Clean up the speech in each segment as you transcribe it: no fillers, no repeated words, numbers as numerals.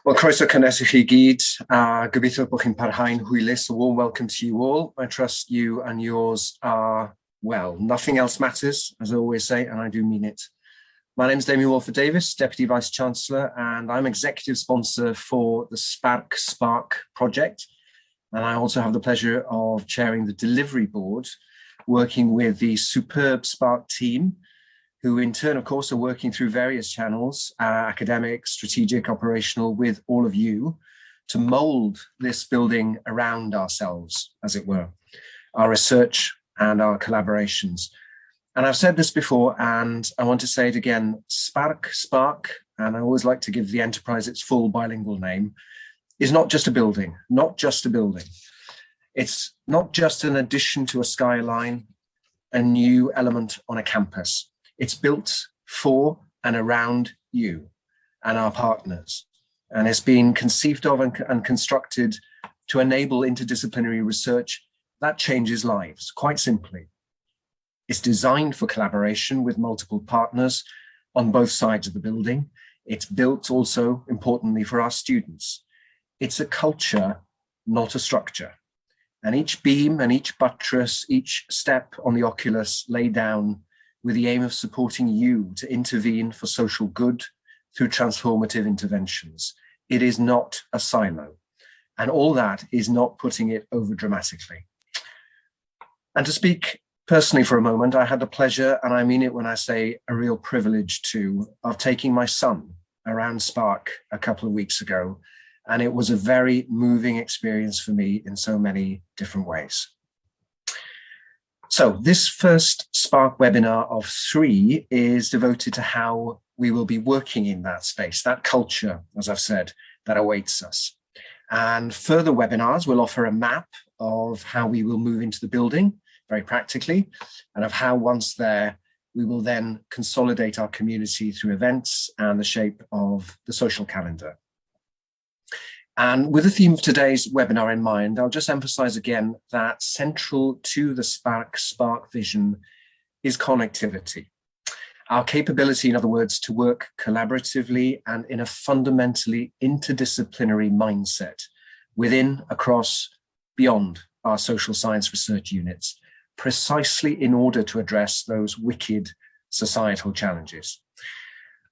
Well, croeso cynnes I chi gyd, a gobeithio bod chi'n parhau'n hwylus. A warm welcome to you all. I trust you and yours are well. Nothing else matters, as I always say, and I do mean it. My name is Damien Walford-Davis, Deputy Vice-Chancellor, and I'm Executive Sponsor for the SPARC project. And I also have the pleasure of chairing the Delivery Board, working with the superb SPARC team, who in turn, of course, are working through various channels, academic, strategic, operational, with all of you, to mould this building around ourselves, as it were, our research and our collaborations. And I've said this before, and I want to say it again, SPARC, and I always like to give the enterprise its full bilingual name, is not just a building, not just a building. It's not just an addition to a skyline, a new element on a campus. It's built for and around you and our partners. And it's been conceived of and constructed to enable interdisciplinary research that changes lives, quite simply. It's designed for collaboration with multiple partners on both sides of the building. It's built also, importantly, for our students. It's a culture, not a structure. And each beam and each buttress, each step on the oculus laid down with the aim of supporting you to intervene for social good through transformative interventions. It is not a silo. And all that is not putting it over dramatically. And to speak personally for a moment, I had the pleasure, and I mean it when I say a real privilege too, of taking my son around SPARC a couple of weeks ago. And it was a very moving experience for me in so many different ways. So this first SPARC webinar of 3 is devoted to how we will be working in that space, that culture, as I've said, that awaits us. And further webinars will offer a map of how we will move into the building, very practically, and of how once there, we will then consolidate our community through events and the shape of the social calendar. And with the theme of today's webinar in mind, I'll just emphasize again that central to the SPARC vision is connectivity. Our capability, in other words, to work collaboratively and in a fundamentally interdisciplinary mindset within, across, beyond our social science research units, precisely in order to address those wicked societal challenges.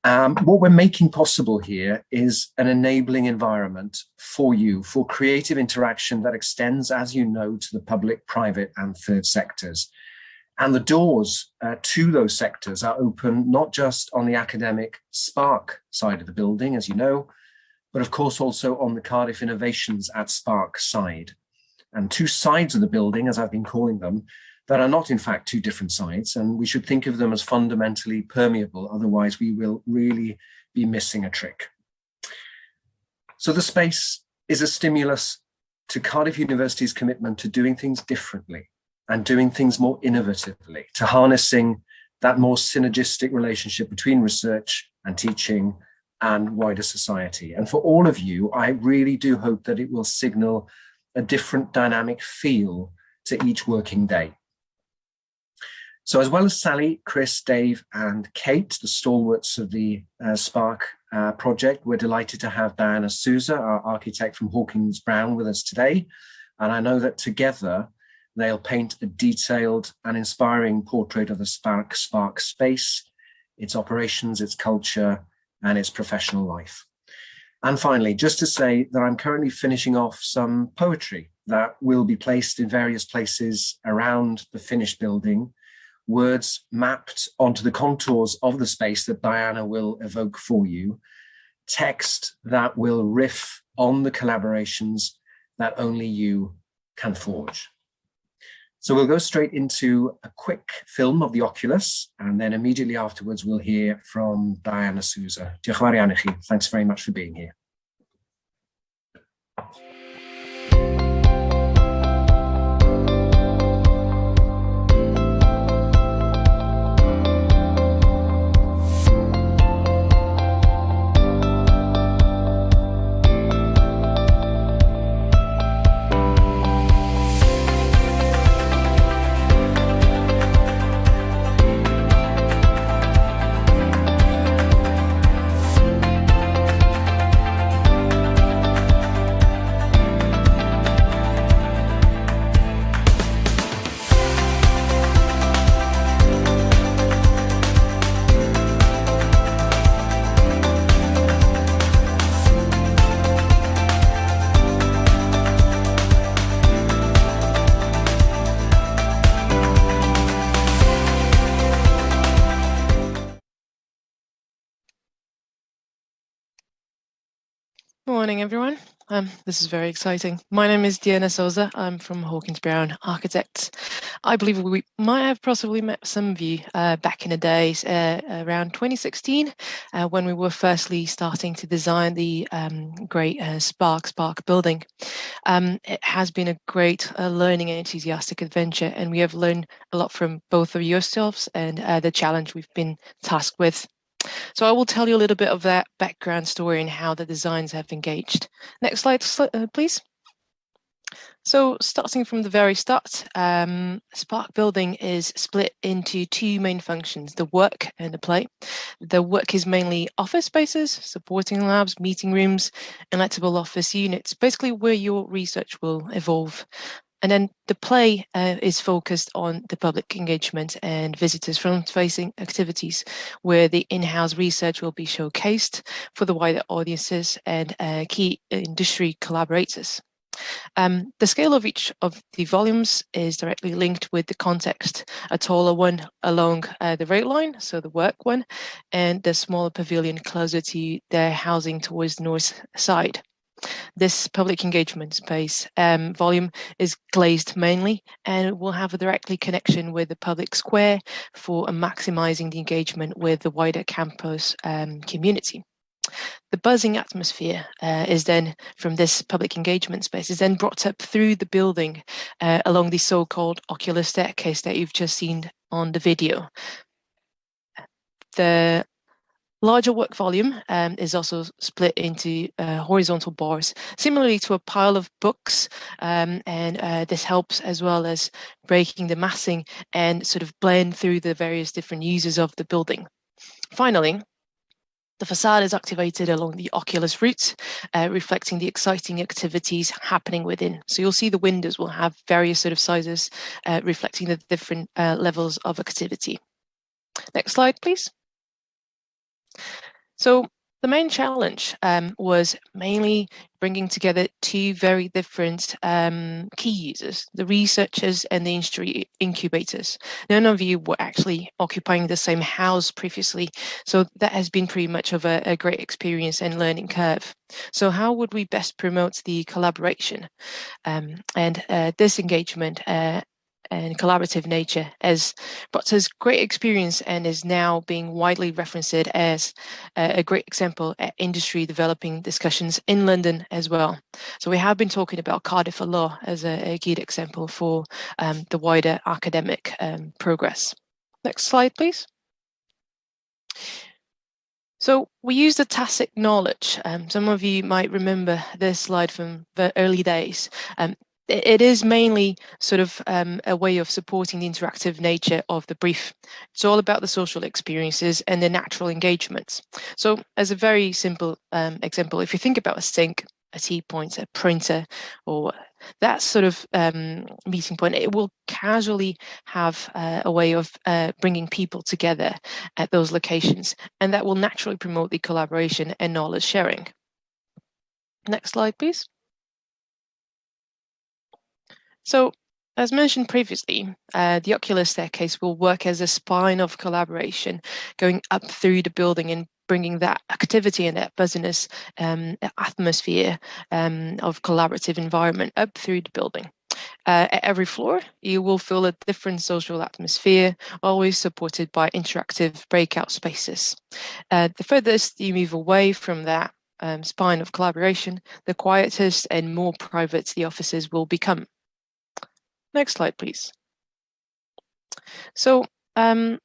What we're making possible here is an enabling environment for you, for creative interaction that extends, as you know, to the public, private, and third sectors. And the doors to those sectors are open not just on the academic SPARC side of the building, as you know, but of course also on the Cardiff Innovations at SPARC side. And 2 sides of the building, as I've been calling them, that are not in fact 2 different sides, and we should think of them as fundamentally permeable, otherwise we will really be missing a trick. So the space is a stimulus to Cardiff University's commitment to doing things differently and doing things more innovatively, to harnessing that more synergistic relationship between research and teaching and wider society. And for all of you, I really do hope that it will signal a different dynamic feel to each working day. So as well as Sally, Chris, Dave, and Kate, the stalwarts of the SPARC project, we're delighted to have Diana Souza, our architect from Hawkins Brown, with us today. And I know that together they'll paint a detailed and inspiring portrait of the SPARC space, its operations, its culture, and its professional life. And finally, just to say that I'm currently finishing off some poetry that will be placed in various places around the finished building, words mapped onto the contours of the space that Diana will evoke for you, text that will riff on the collaborations that only you can forge. So we'll go straight into a quick film of the Oculus, and then immediately afterwards we'll hear from Diana Souza. Diolch yn fawr iawn i chi. Thanks very much for being here. Morning, everyone. This is very exciting. My name is Diana Souza. I'm from Hawkins Brown Architects. I believe we might have possibly met some of you back in the days around 2016 when we were firstly starting to design the great SPARC building. It has been a great learning and enthusiastic adventure, and we have learned a lot from both of yourselves and the challenge we've been tasked with. So I will tell you a little bit of that background story and how the designs have engaged. Next slide, please. So starting from the very start, Spark Building is split into two main functions, the work and the play. The work is mainly office spaces, supporting labs, meeting rooms, and electable office units, basically where your research will evolve. And then the play is focused on the public engagement and visitors front-facing activities, where the in-house research will be showcased for the wider audiences and key industry collaborators. The scale of each of the volumes is directly linked with the context. A taller one along the rail line, so the work one, and the smaller pavilion closer to their housing towards the north side. This public engagement space volume is glazed mainly and will have a directly connection with the public square for maximizing the engagement with the wider campus community. The buzzing atmosphere is then from this public engagement space is then brought up through the building along the so-called ocular staircase that you've just seen on the video. The larger work volume is also split into horizontal bars, similarly to a pile of books, and this helps as well as breaking the massing and sort of blend through the various different uses of the building. Finally, the facade is activated along the oculus route, reflecting the exciting activities happening within. So you'll see the windows will have various sort of sizes, reflecting the different levels of activity. Next slide, please. So the main challenge was mainly bringing together two very different key users, the researchers and the industry incubators. None of you were actually occupying the same house previously, so that has been pretty much of a great experience and learning curve. So how would we best promote the collaboration and this engagement and collaborative nature has brought us great experience and is now being widely referenced as a great example at industry developing discussions in London as well. So we have been talking about Cardiff law as a good example for the wider academic progress. Next slide, please. So we use the tacit knowledge. Some of you might remember this slide from the early days. It is mainly sort of a way of supporting the interactive nature of the brief. It's all about the social experiences and the natural engagements. So as a very simple example, if you think about a sink, a tea point, a printer, or that sort of meeting point, it will casually have a way of bringing people together at those locations, and that will naturally promote the collaboration and knowledge sharing. Next slide, please. So, as mentioned previously, the ocular staircase will work as a spine of collaboration going up through the building and bringing that activity and that buzziness atmosphere of collaborative environment up through the building. At every floor, you will feel a different social atmosphere, always supported by interactive breakout spaces. The furthest you move away from that spine of collaboration, the quietest and more private the offices will become. Next slide, please. So the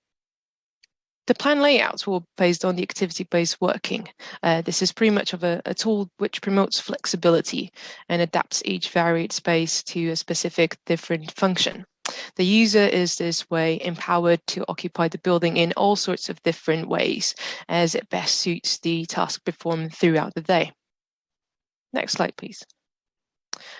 plan layouts were based on the activity-based working. This is pretty much of a tool which promotes flexibility and adapts each varied space to a specific different function. The user is this way empowered to occupy the building in all sorts of different ways as it best suits the task performed throughout the day. Next slide, please.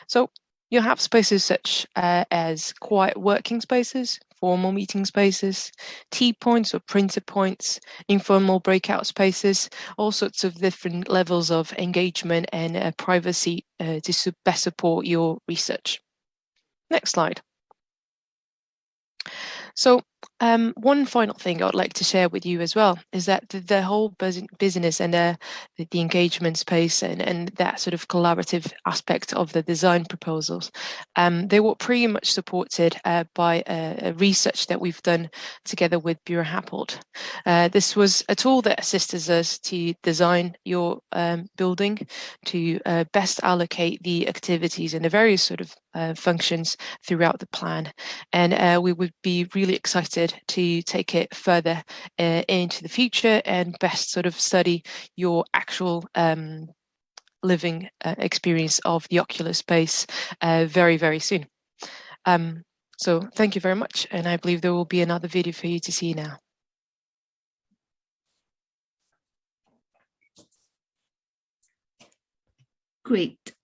So you'll have spaces such as quiet working spaces, formal meeting spaces, tea points or printer points, informal breakout spaces, all sorts of different levels of engagement and privacy to best support your research. Next slide. So One final thing I'd like to share with you as well is that the whole business and the engagement space and that sort of collaborative aspect of the design proposals, they were pretty much supported by a research that we've done together with Bureau Happold. This was a tool that assists us to design your building, to best allocate the activities and the various sort of functions throughout the plan. And we would be really excited to take it further into the future and best sort of study your actual living experience of the ocular space very, very soon. So thank you very much. And I believe there will be another video for you to see now. Great.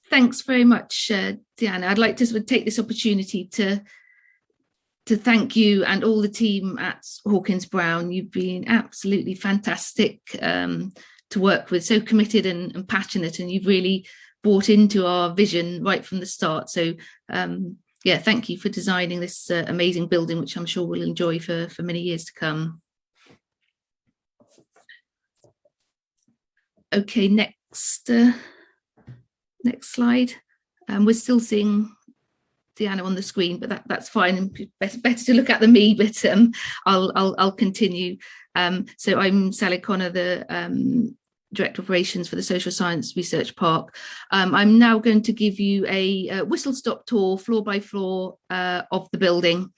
Thanks very much, Diana. I'd like to sort of take this opportunity to thank you and all the team at Hawkins Brown. You've been absolutely fantastic to work with, so committed and passionate, and you've really bought into our vision right from the start. So yeah, thank you for designing this amazing building, which I'm sure we'll enjoy for many years to come. Okay, next slide. We're still seeing Diana on the screen, but that's fine. Better to look at than me, but I'll continue. So I'm Sally Connor, the Director of Operations for the Social Science Research Park. I'm now going to give you a whistle-stop tour, floor by floor, of the building,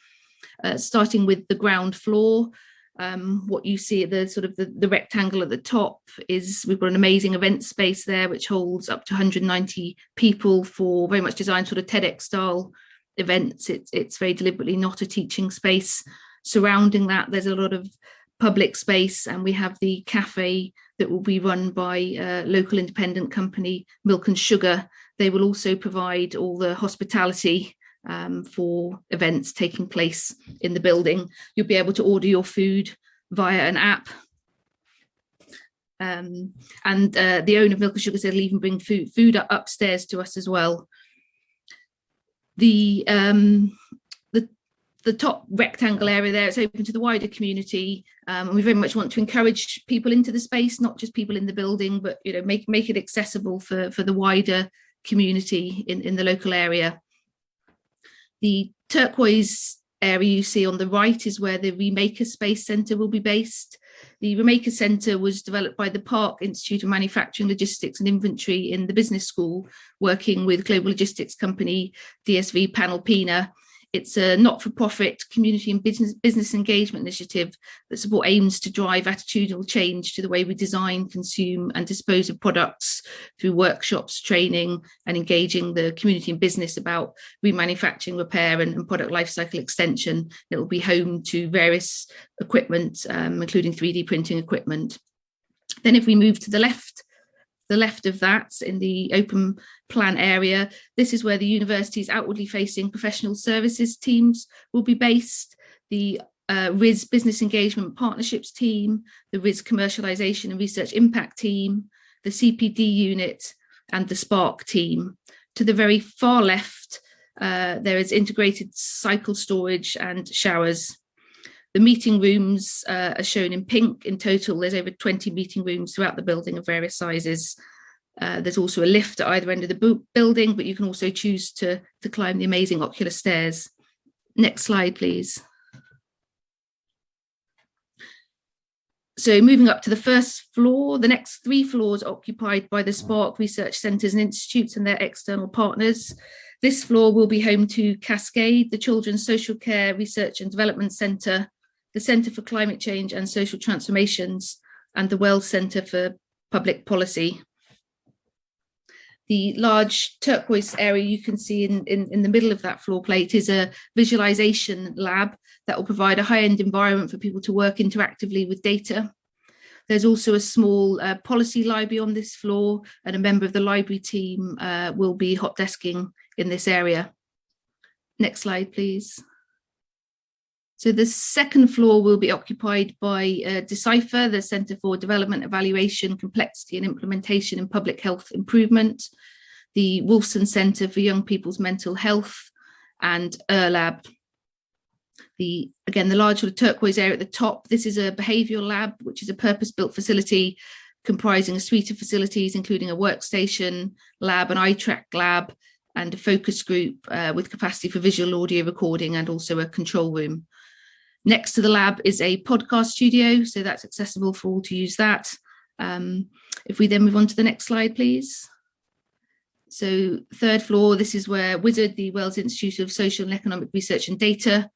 starting with the ground floor. What you see at the sort of the rectangle at the top is we've got an amazing event space there, which holds up to 190 people for very much designed sort of TEDx style events. It's very deliberately not a teaching space. Surrounding that, there's a lot of public space, and we have the cafe that will be run by a local independent company, Milk and Sugar. They will also provide all the hospitality for events taking place in the building. You'll be able to order your food via an app. And the owner of Milk and Sugar said he'll even bring food upstairs to us as well. The top rectangle area there, it's open to the wider community, and we very much want to encourage people into the space, not just people in the building, but make it accessible for the wider community in the local area. The turquoise area you see on the right is where the Remaker Space Centre will be based. The Remaker Centre was developed by the Park Institute of Manufacturing, Logistics and Inventory in the business school, working with global logistics company DSV Panalpina. It's a not-for-profit community and business engagement initiative that support aims to drive attitudinal change to the way we design, consume and dispose of products through workshops, training and engaging the community and business about remanufacturing, repair and product lifecycle extension. It will be home to various equipment, including 3D printing equipment. Then if we move to the left of that, in the open plan area, this is where the university's outwardly facing professional services teams will be based. The RIS Business Engagement Partnerships team, the RIS Commercialisation and Research Impact team, the CPD unit and the SPARC team. To the very far left, there is integrated cycle storage and showers. The meeting rooms are shown in pink. In total, there's over 20 meeting rooms throughout the building of various sizes. There's also a lift at either end of the building, but you can also choose to climb the amazing ocular stairs. Next slide, please. So moving up to the first floor, the next 3 floors are occupied by the SPARC research centres and institutes and their external partners. This floor will be home to Cascade, the Children's Social Care Research and Development Centre, the Centre for Climate Change and Social Transformations, and the Wells Centre for Public Policy. The large turquoise area you can see in the middle of that floor plate is a visualization lab that will provide a high-end environment for people to work interactively with data. There's also a small policy library on this floor, and a member of the library team will be hot desking in this area. Next slide, please. So the second floor will be occupied by Decipher, the Centre for Development, Evaluation, Complexity and Implementation in Public Health Improvement, the Wolfson Centre for Young People's Mental Health, and ERLab. The large sort of turquoise area at the top, this is a behavioural lab, which is a purpose-built facility comprising a suite of facilities, including a workstation lab, an eye track lab, and a focus group with capacity for visual audio recording, and also a control room. Next to the lab is a podcast studio, so that's accessible for all to use that. If we then move on to the next slide, please. So third floor, this is where WIZARD, the Wales Institute of Social and Economic Research and Data,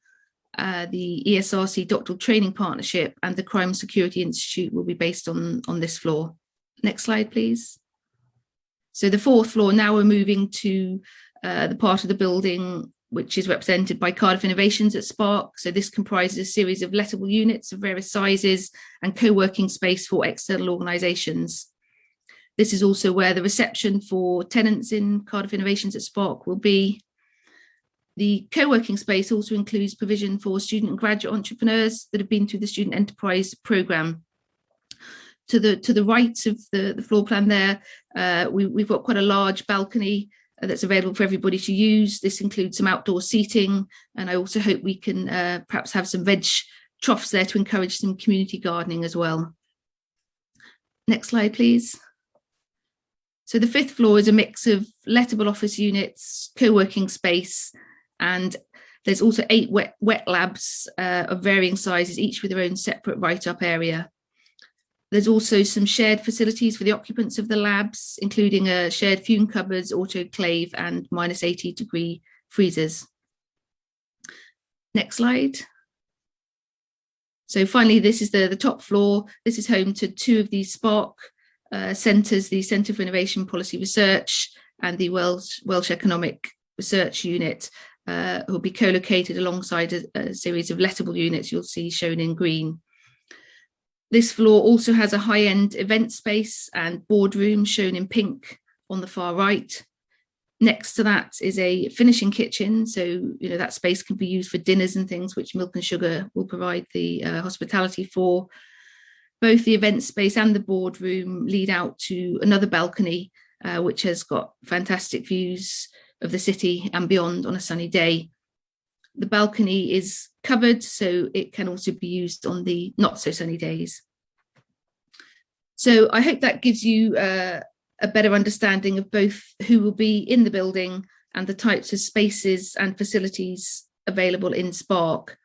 the ESRC Doctoral Training Partnership, and the Crime Security Institute will be based on this floor. Next slide, please. So the fourth floor, now we're moving to the part of the building which is represented by Cardiff Innovations at SPARC. So this comprises a series of lettable units of various sizes and co-working space for external organisations. This is also where the reception for tenants in Cardiff Innovations at SPARC will be. The co-working space also includes provision for student and graduate entrepreneurs that have been through the Student Enterprise Programme. To the right of the floor plan there, we've got quite a large balcony that's available for everybody to use. This includes some outdoor seating, and I also hope we can perhaps have some veg troughs there to encourage some community gardening as well. Next slide, please. So the fifth floor is a mix of lettable office units, co-working space, and there's also 8 wet labs of varying sizes, each with their own separate write-up area. There's also some shared facilities for the occupants of the labs, including a shared fume cupboards, autoclave, and -80-degree freezers. Next slide. So finally, this is the top floor. This is home to 2 of these SPARC centres, the Centre for Innovation Policy Research and the Welsh Economic Research Unit, who will be co-located alongside a series of lettable units you'll see shown in green. This floor also has a high-end event space and boardroom shown in pink on the far right. Next to that is a finishing kitchen, so that space can be used for dinners and things, which Milk and Sugar will provide the hospitality for. Both the event space and the boardroom lead out to another balcony, which has got fantastic views of the city and beyond on a sunny day. The balcony is covered, so it can also be used on the not so sunny days. So I hope that gives you a better understanding of both who will be in the building and the types of spaces and facilities available in SPARC.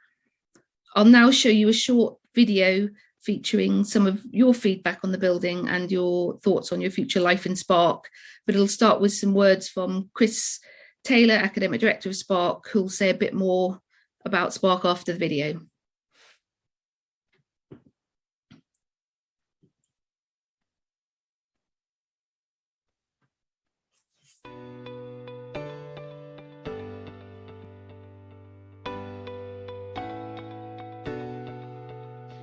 I'll now show you a short video featuring some of your feedback on the building and your thoughts on your future life in SPARC, but it'll start with some words from Chris Taylor, Academic Director of SPARC, who'll say a bit more about SPARC after the video.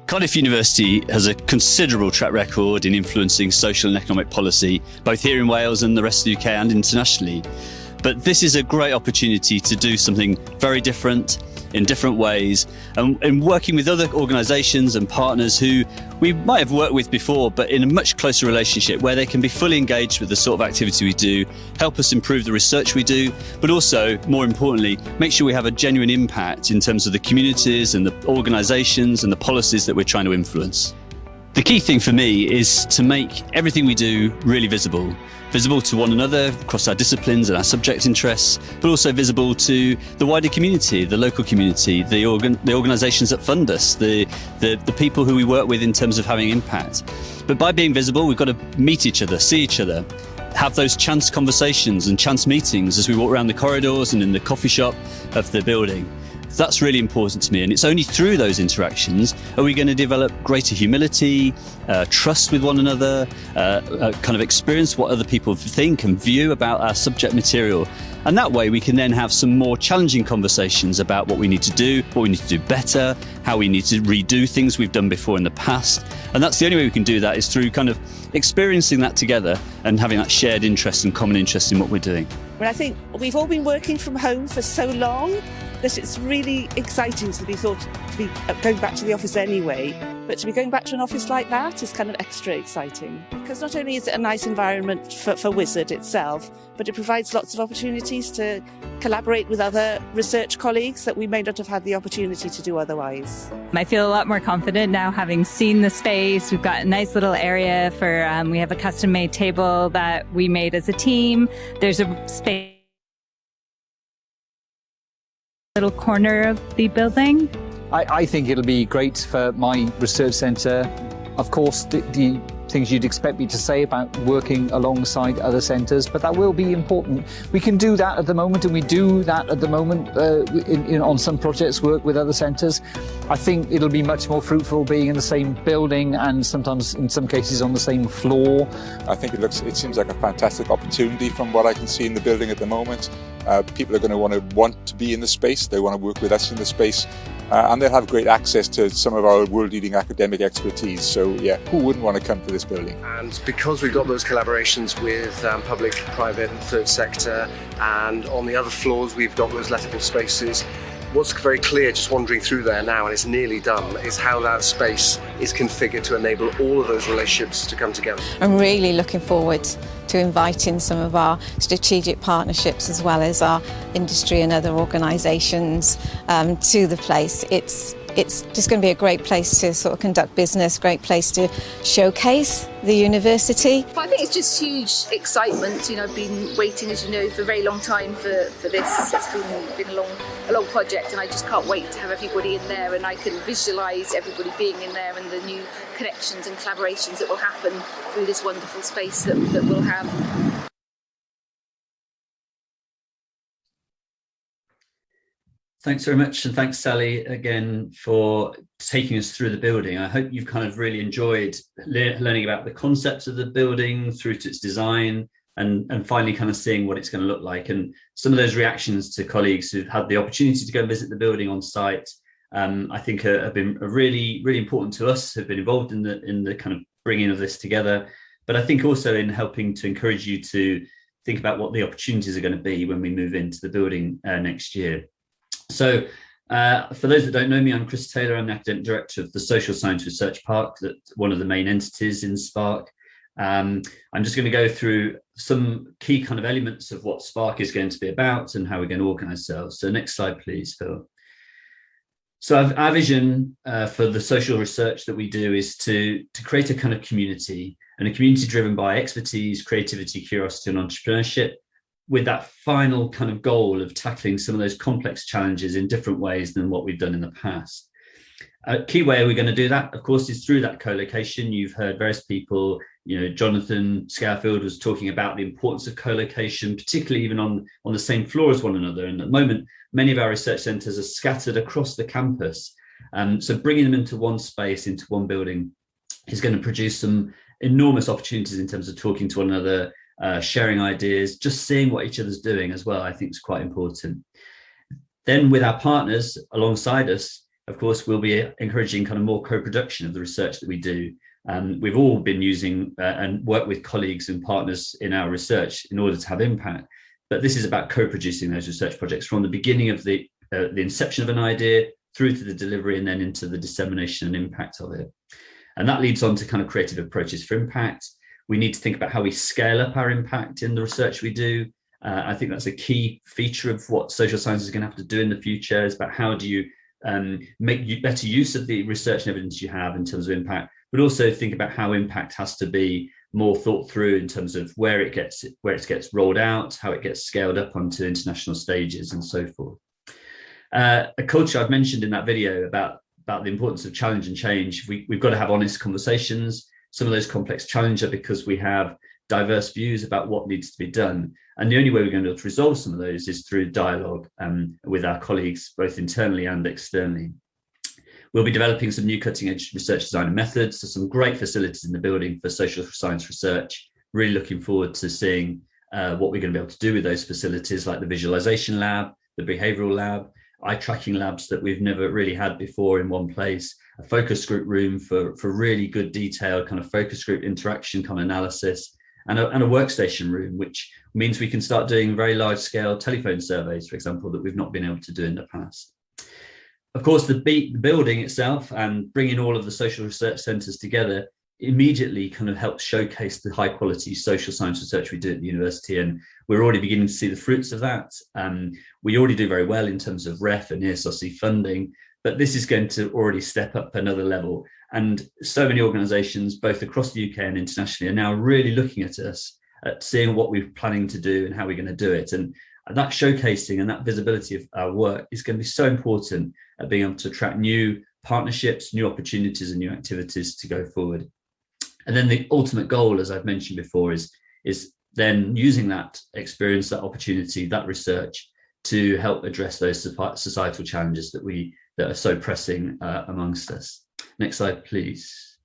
Cardiff University has a considerable track record in influencing social and economic policy, both here in Wales and the rest of the UK and internationally. But this is a great opportunity to do something very different in different ways, and working with other organisations and partners who we might have worked with before, but in a much closer relationship where they can be fully engaged with the sort of activity we do, help us improve the research we do, but also, more importantly, make sure we have a genuine impact in terms of the communities and the organisations and the policies that we're trying to influence. The key thing for me is to make everything we do really visible to one another across our disciplines and our subject interests, but also visible to the wider community, the local community, the organisations that fund us, the people who we work with in terms of having impact. But by being visible, we've got to meet each other, see each other, have those chance conversations and chance meetings as we walk around the corridors and in the coffee shop of the building. That's really important to me, and it's only through those interactions are we going to develop greater humility, trust with one another, kind of experience what other people think and view about our subject material. And that way we can then have some more challenging conversations about what we need to do, what we need to do better, how we need to redo things we've done before in the past. And that's the only way we can do that, is through kind of experiencing that together and having that shared interest and common interest in what we're doing. Well, I think we've all been working from home for so long that it's really exciting to be going back to the office anyway. But to be going back to an office like that is kind of extra exciting, because not only is it a nice environment for Wizard itself, but it provides lots of opportunities to collaborate with other research colleagues that we may not have had the opportunity to do otherwise. I feel a lot more confident now having seen the space. We've got a nice little area for, we have a custom made table that we made as a team. There's a space little corner of the building. I think it'll be great for my research centre. Of course, the things you'd expect me to say about working alongside other centres, but that will be important. We can do that at the moment, and we do that at the moment on some projects, work with other centres. I think it'll be much more fruitful being in the same building and sometimes in some cases on the same floor. I think it seems like a fantastic opportunity from what I can see in the building at the moment. People are going to want to be in the space, they want to work with us in the space. And they'll have great access to some of our world-leading academic expertise. So yeah, who wouldn't want to come to this building? And because we've got those collaborations with public, private and third sector, and on the other floors we've got those lettable spaces, what's very clear just wandering through there now, and it's nearly done, is how that space is configured to enable all of those relationships to come together. I'm really looking forward to inviting some of our strategic partnerships as well as our industry and other organisations to the place. It's just going to be a great place to sort of conduct business, great place to showcase the university. I think it's just huge excitement. You know, I've been waiting, as you know, for a very long time for this. It's been a long project, and I just can't wait to have everybody in there, and I can visualise everybody being in there and the new connections and collaborations that will happen through this wonderful space that we'll have. Thanks very much, and thanks Sally again for taking us through the building. I hope you've kind of really enjoyed learning about the concepts of the building through to its design, and finally kind of seeing what it's going to look like. And some of those reactions to colleagues who've had the opportunity to go and visit the building on site, I think have been really, really important to us, have been involved in the kind of bringing of this together, but I think also in helping to encourage you to think about what the opportunities are going to be when we move into the building next year. So for those that don't know me, I'm Chris Taylor. I'm the Academic Director of the Social Science Research Park, that's one of the main entities in SPARC. I'm just going to go through some key kind of elements of what SPARC is going to be about and how we're going to organise ourselves. So next slide, please, Phil. So our vision for the social research that we do is to create a kind of community, and a community driven by expertise, creativity, curiosity and entrepreneurship, with that final kind of goal of tackling some of those complex challenges in different ways than what we've done in the past. A key way we're going to do that, of course, is through that co-location. You've heard various people, you know, Jonathan Scourfield was talking about the importance of co-location, particularly even on the same floor as one another. And at the moment, many of our research centres are scattered across the campus. So bringing them into one space, into one building, is going to produce some enormous opportunities in terms of talking to one another, sharing ideas, just seeing what each other's doing as well, I think is quite important. Then with our partners alongside us, of course, we'll be encouraging kind of more co-production of the research that we do. We've all been using and work with colleagues and partners in our research in order to have impact. But this is about co-producing those research projects from the beginning of the inception of an idea through to the delivery and then into the dissemination and impact of it. And that leads on to kind of creative approaches for impact. We need to think about how we scale up our impact in the research we do. I think that's a key feature of what social science is going to have to do in the future, is about how do you make better use of the research and evidence you have in terms of impact, but also think about how impact has to be more thought through in terms of where it gets rolled out, how it gets scaled up onto international stages and so forth. A culture I've mentioned in that video about the importance of challenge and change. We've got to have honest conversations. Some of those complex challenges are because we have diverse views about what needs to be done. And the only way we're going to be able to resolve some of those is through dialogue with our colleagues, both internally and externally. We'll be developing some new cutting edge research design and methods. So some great facilities in the building for social science research. Really looking forward to seeing what we're going to be able to do with those facilities, like the visualization lab, the behavioral lab, eye tracking labs that we've never really had before in one place, a focus group room for really good detailed kind of focus group interaction kind of analysis, and a workstation room, which means we can start doing very large scale telephone surveys, for example, that we've not been able to do in the past. Of course, the building itself and bringing all of the social research centres together immediately kind of helps showcase the high quality social science research we do at the university, and we're already beginning to see the fruits of that. We already do very well in terms of REF and ESRC funding, but this is going to already step up another level, and so many organisations both across the UK and internationally are now really looking at us, at seeing what we're planning to do and how we're going to do it, and that showcasing and that visibility of our work is going to be so important at being able to attract new partnerships, new opportunities and new activities to go forward. And then the ultimate goal, as I've mentioned before, is then using that experience, that opportunity, that research to help address those societal challenges that are so pressing amongst us. Next slide, please.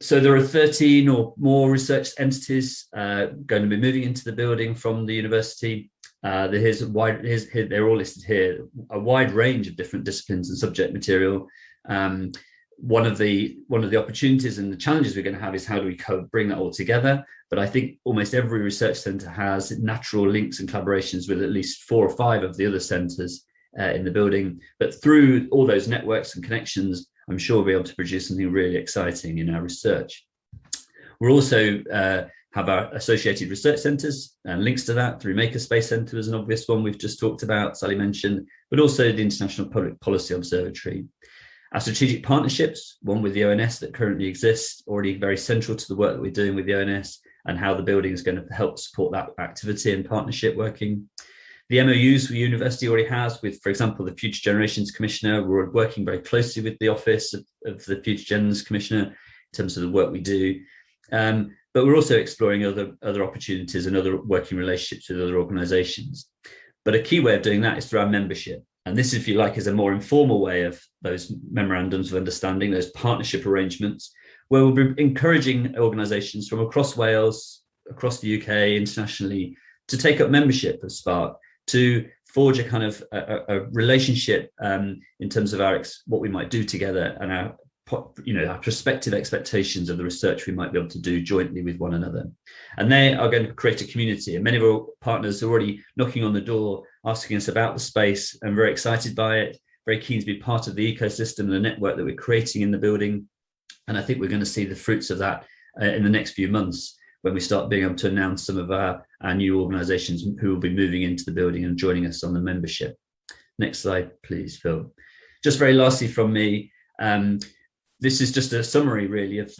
So there are 13 or more research entities going to be moving into the building from the university. They're all listed here, a wide range of different disciplines and subject material. One of the opportunities and the challenges we're going to have is how do we bring that all together? But I think almost every research centre has natural links and collaborations with at least 4 or 5 of the other centres in the building. But through all those networks and connections, I'm sure we'll be able to produce something really exciting in our research. We'll also have our associated research centres and links to that through Makerspace Centre is an obvious one we've just talked about, Sally mentioned, but also the International Public Policy Observatory. Our strategic partnerships, one with the ONS that currently exists, already very central to the work that we're doing with the ONS and how the building is going to help support that activity and partnership working. The MOUs the university already has with, for example, the Future Generations Commissioner. We're working very closely with the Office of the Future Generations Commissioner in terms of the work we do. But we're also exploring other opportunities and other working relationships with other organisations. But a key way of doing that is through our membership. And this, if you like, is a more informal way of those memorandums of understanding, those partnership arrangements, where we'll be encouraging organisations from across Wales, across the UK, internationally, to take up membership of SPARC, to forge a kind of a relationship in terms of what we might do together and our prospective expectations of the research we might be able to do jointly with one another. And they are going to create a community. And many of our partners are already knocking on the door, asking us about the space, and very excited by it, very keen to be part of the ecosystem and the network that we're creating in the building. And I think we're going to see the fruits of that in the next few months when we start being able to announce some of our new organisations who will be moving into the building and joining us on the membership. Next slide, please, Phil. Just very lastly from me, this is just a summary really of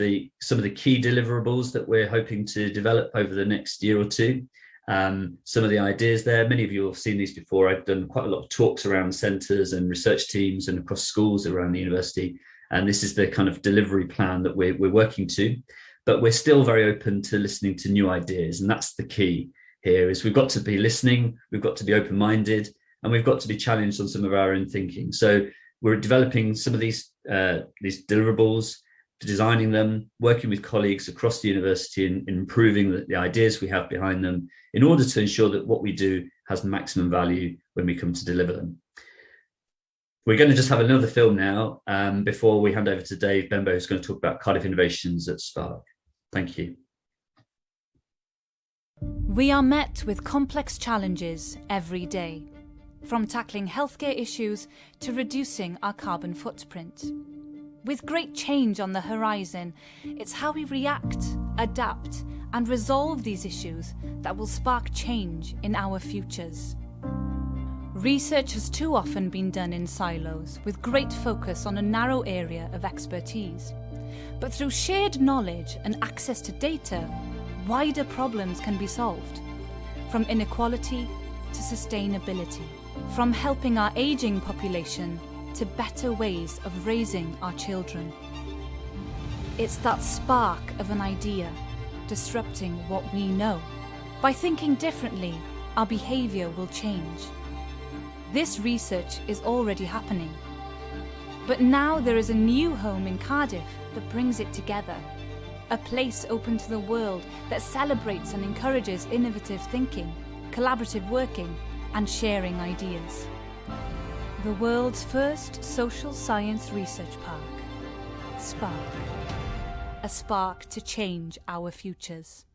some of the key deliverables that we're hoping to develop over the next year or two. Some of the ideas there, many of you have seen these before. I've done quite a lot of talks around centres and research teams and across schools around the university. And this is the kind of delivery plan that we're working to. But we're still very open to listening to new ideas. And that's the key here, is we've got to be listening, we've got to be open-minded, and we've got to be challenged on some of our own thinking. So we're developing some of these deliverables, designing them, working with colleagues across the university and improving the ideas we have behind them in order to ensure that what we do has maximum value when we come to deliver them. We're going to just have another film now before we hand over to Dave Bembo, who's going to talk about Cardiff Innovations at SPARC. Thank you. We are met with complex challenges every day, from tackling healthcare issues to reducing our carbon footprint. With great change on the horizon, it's how we react, adapt, and resolve these issues that will spark change in our futures. Research has too often been done in silos, with great focus on a narrow area of expertise. But through shared knowledge and access to data, wider problems can be solved, from inequality to sustainability, from helping our aging population to better ways of raising our children. It's that spark of an idea, disrupting what we know. By thinking differently, our behaviour will change. This research is already happening. But now there is a new home in Cardiff that brings it together. A place open to the world that celebrates and encourages innovative thinking, collaborative working, and sharing ideas. The world's first social science research park, SPARC. A spark to change our futures.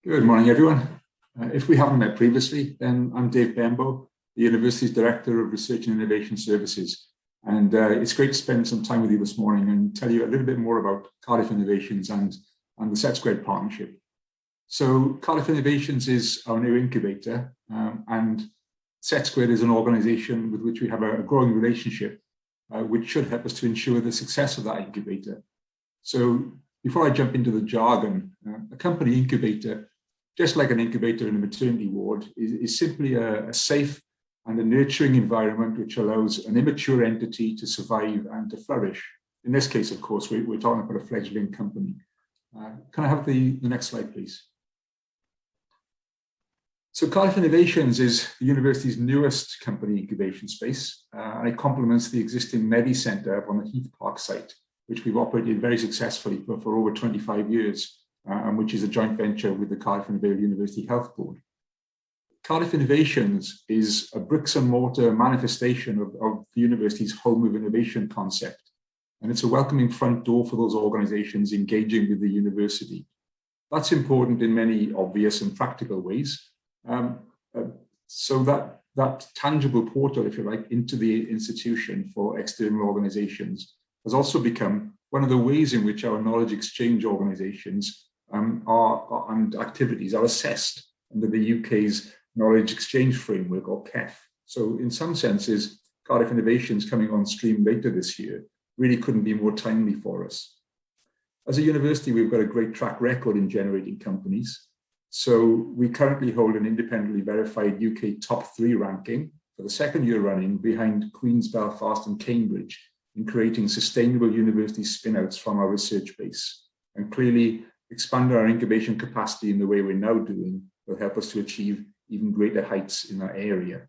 Good morning, everyone. If we haven't met previously, then I'm Dave Bembo, the University's Director of Research and Innovation Services. And it's great to spend some time with you this morning and tell you a little bit more about Cardiff Innovations and the SETSquared partnership. So Cardiff Innovations is our new incubator, and SETSquared is an organisation with which we have a growing relationship, which should help us to ensure the success of that incubator. So before I jump into the jargon, a company incubator, just like an incubator in a maternity ward, is simply a safe and a nurturing environment which allows an immature entity to survive and to flourish. In this case, of course, we're talking about a fledgling company. Can I have the next slide, please? So Cardiff Innovations is the university's newest company incubation space, and it complements the existing Medi Centre up on the Heath Park site, which we've operated very successfully for over 25 years, and which is a joint venture with the Cardiff and Vale University Health Board. Cardiff Innovations is a bricks and mortar manifestation of the university's home of innovation concept, and it's a welcoming front door for those organisations engaging with the university. That's important in many obvious and practical ways. So that tangible portal, if you like, into the institution for external organisations has also become one of the ways in which our knowledge exchange organisations and activities are assessed under the UK's Knowledge Exchange Framework, or KEF. So in some senses, Cardiff Innovations coming on stream later this year really couldn't be more timely for us. As a university, we've got a great track record in generating companies. So we currently hold an independently verified UK top 3 ranking for the second year running behind Queen's, Belfast and Cambridge in creating sustainable university spin-outs from our research base. And clearly expanding our incubation capacity in the way we're now doing will help us to achieve even greater heights in that area.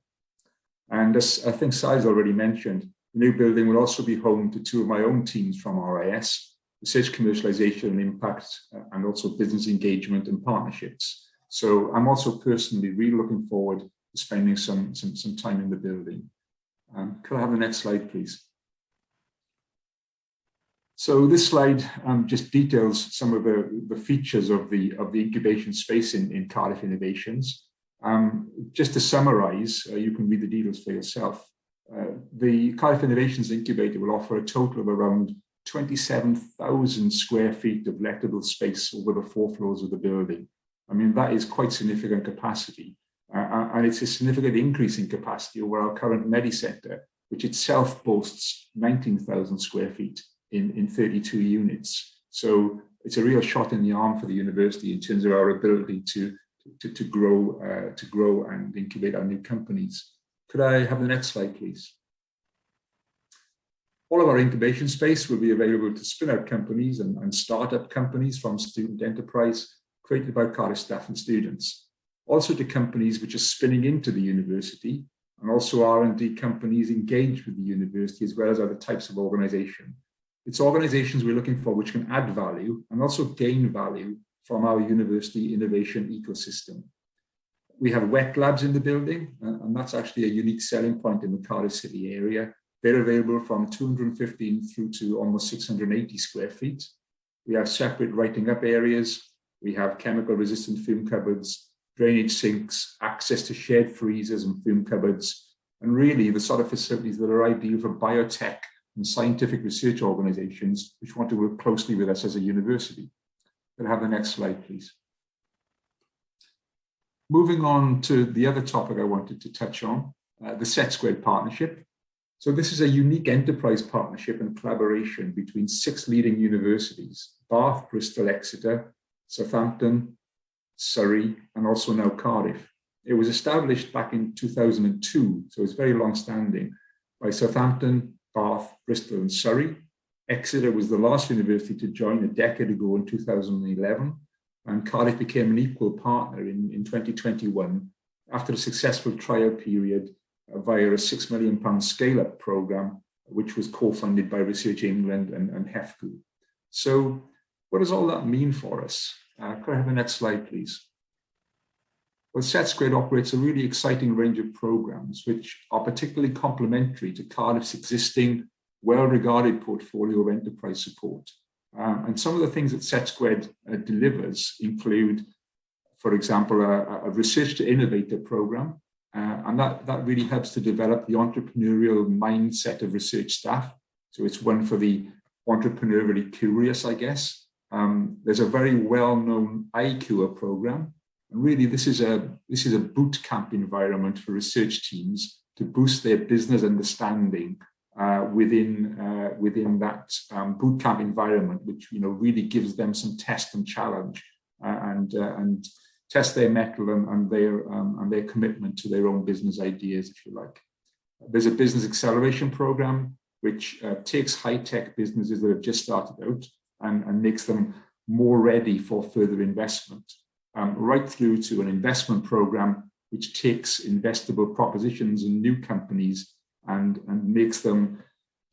And as I think Sai's already mentioned, the new building will also be home to 2 of my own teams from RIS, research commercialization and impact, and also business engagement and partnerships. So I'm also personally really looking forward to spending some time in the building. Could I have the next slide, please? So this slide just details some of the features of the incubation space in Cardiff Innovations. Just to summarize, you can read the details for yourself. The Cardiff Innovations Incubator will offer a total of around 27,000 square feet of lettable space over the 4 floors of the building. I mean, that is quite significant capacity. And it's a significant increase in capacity over our current Medi Centre, which itself boasts 19,000 square feet in 32 units. So it's a real shot in the arm for the university in terms of our ability to grow and incubate our new companies. Could I have the next slide, please? All of our incubation space will be available to spin-out companies and start-up companies from student enterprise created by Cardiff staff and students. Also to companies which are spinning into the university, and also R&D companies engaged with the university, as well as other types of organisation. It's organisations we're looking for which can add value and also gain value from our university innovation ecosystem. We have wet labs in the building, and that's actually a unique selling point in the Cardiff City area. They're available from 215 through to almost 680 square feet. We have separate writing up areas. We have chemical resistant fume cupboards, drainage sinks, access to shared freezers and fume cupboards, and really the sort of facilities that are ideal for biotech and scientific research organizations which want to work closely with us as a university. Could I have the next slide, please? Moving on to the other topic I wanted to touch on, the SETSquared partnership. So this is a unique enterprise partnership and collaboration between 6 leading universities: Bath, Bristol, Exeter, Southampton, Surrey, and also now Cardiff. It was established back in 2002, so it's very long-standing, by Southampton, Bath, Bristol, and Surrey. Exeter was the last university to join a decade ago in 2011, and Cardiff became an equal partner in 2021 after a successful trial period via a £6 million scale-up programme, which was co-funded by Research England and HEFCU. So what does all that mean for us? Could I have the next slide, please? Well, SETSquared operates a really exciting range of programmes which are particularly complementary to Cardiff's existing well-regarded portfolio of enterprise support. And some of the things that SETSquared delivers include for example, a research to innovator program. And that really helps to develop the entrepreneurial mindset of research staff. So it's one for the entrepreneurially curious, I guess. There's a very well-known ICUA program. And really, this is a boot camp environment for research teams to boost their business understanding within that boot camp environment, which really gives them some test and challenge and test their mettle and their commitment to their own business ideas, if you like. There's a business acceleration program which takes high-tech businesses that have just started out and makes them more ready for further investment, right through to an investment program which takes investable propositions and new companies and takes them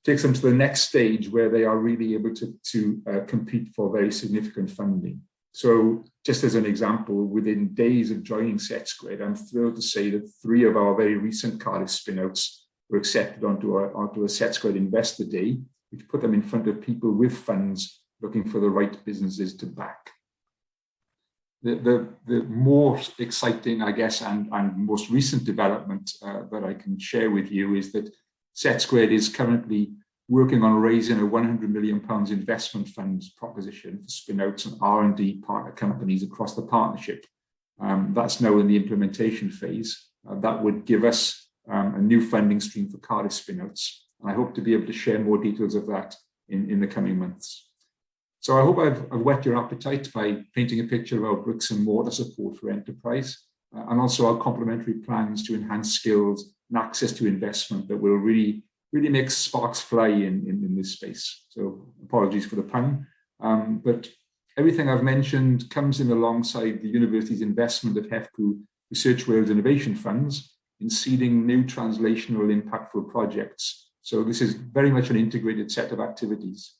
to the next stage where they are really able to compete for very significant funding. So just as an example, within days of joining SETsquared, I'm thrilled to say that 3 of our very recent Cardiff spin-outs were accepted onto a SETsquared Investor Day, which put them in front of people with funds looking for the right businesses to back. The more exciting, I guess, and most recent development that I can share with you is that SETsquared is currently working on raising a £100 million investment funds proposition for spin-outs and R&D partner companies across the partnership. That's now in the implementation phase. That would give us a new funding stream for Cardiff spin-outs. And I hope to be able to share more details of that in the coming months. So I hope I've whet your appetite by painting a picture of our bricks and mortar support for enterprise and also our complementary plans to enhance skills and access to investment that will really make sparks fly in this space. So apologies for the pun, but everything I've mentioned comes in alongside the university's investment of HEFCU Research Wales Innovation Funds in seeding new translational impactful projects. So this is very much an integrated set of activities.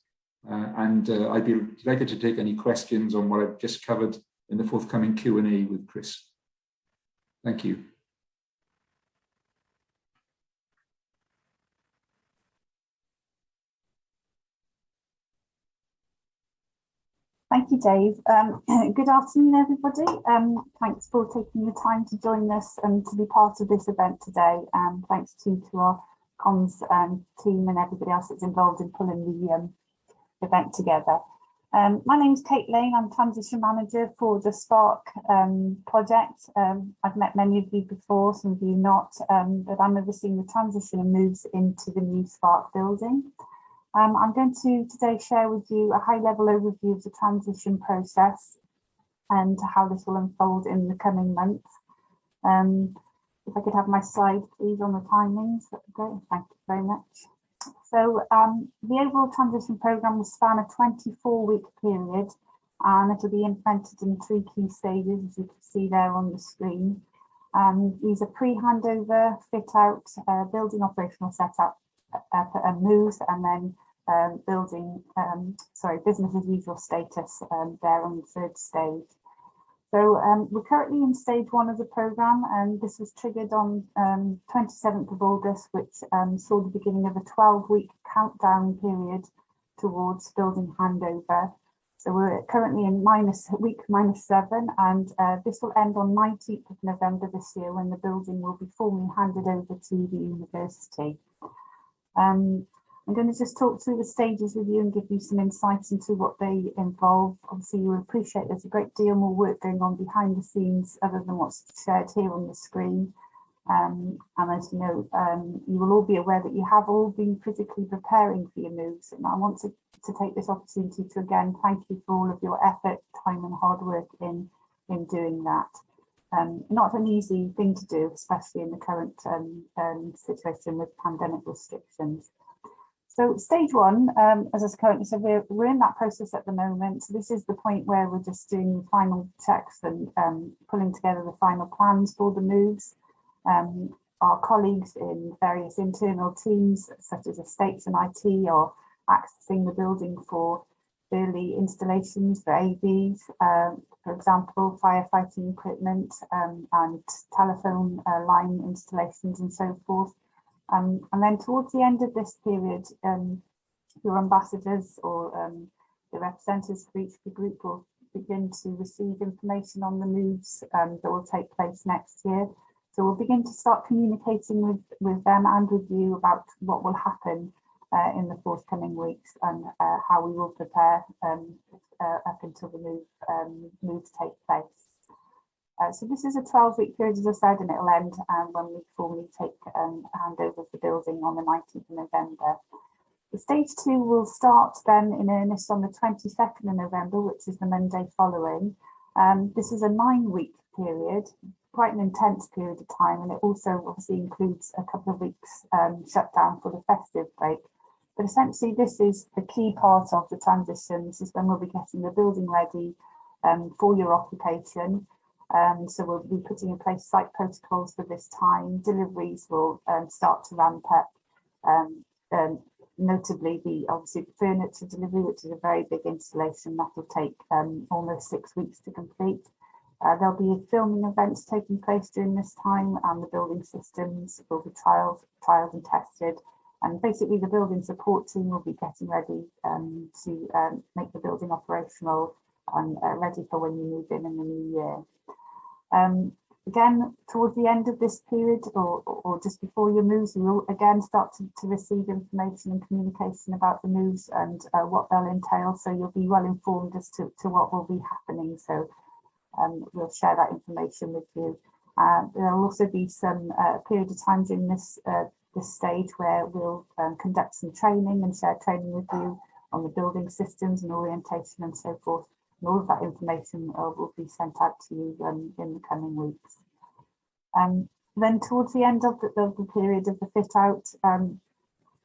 And I'd be delighted to take any questions on what I've just covered in the forthcoming Q&A with Chris. Thank you. Thank you, Dave. Good afternoon, everybody. Thanks for taking the time to join us and to be part of this event today. Thanks to our comms team and everybody else that's involved in pulling the event together. My name is Kate Lane. I'm Transition Manager for the SPARK project. I've met many of you before, some of you not, but I'm overseeing the transition and moves into the new SPARK building. I'm going to today share with you a high-level overview of the transition process and how this will unfold in the coming months. If I could have my slide, please, on the timings, that would be great. Thank you very much. So the overall transition programme will span a 24-week period, and it'll be implemented in 3 key stages, as you can see there on the screen. These are pre-handover, fit-out, building operational setup, moves, and then business as usual status there on the 3rd stage. So we're currently in stage 1 of the programme, and this was triggered on 27th of August, which saw the beginning of a 12-week countdown period towards building handover. So we're currently in week -7, and this will end on 19th of November this year, when the building will be formally handed over to the university. I'm going to just talk through the stages with you and give you some insights into what they involve. Obviously, you will appreciate there's a great deal more work going on behind the scenes other than what's shared here on the screen. And as you know, you will all be aware that you have all been physically preparing for your moves. And I want to take this opportunity to again thank you for all of your effort, time and hard work in doing that. Not an easy thing to do, especially in the current situation with pandemic restrictions. So stage 1, as I currently said, we're in that process at the moment. So this is the point where we're just doing the final checks and pulling together the final plans for the moves. Our colleagues in various internal teams, such as estates and IT, are accessing the building for early installations for AVs, for example, firefighting equipment and telephone line installations and so forth. And then towards the end of this period, your ambassadors or the representatives for each group will begin to receive information on the moves that will take place next year. So we'll begin to start communicating with them and with you about what will happen in the forthcoming weeks and how we will prepare up until the moves take place. So this is a 12-week period, as I said, and it'll end when we formally take handover of the building on the 19th of November. The stage 2 will start then in earnest on the 22nd of November, which is the Monday following. This is a 9-week period, quite an intense period of time, and it also obviously includes a couple of weeks shutdown for the festive break. But essentially, this is the key part of the transition. This is when we'll be getting the building ready for your occupation. So we'll be putting in place site protocols for this time. Deliveries will start to ramp up. Notably, obviously the furniture delivery, which is a very big installation that will take almost 6 weeks to complete. There'll be filming events taking place during this time, and the building systems will be trialed and tested. And basically, the building support team will be getting ready to make the building operational and ready for when you move in the new year. Again, towards the end of this period or just before your moves, you will again start to receive information and communication about the moves and what they'll entail. So you'll be well informed as to what will be happening. So we'll share that information with you. There'll also be some period of time during this stage where we'll conduct some training and share training with you on the building systems and orientation and so forth. And all of that information will be sent out to you in the coming weeks. Then towards the end of the period of the fit out,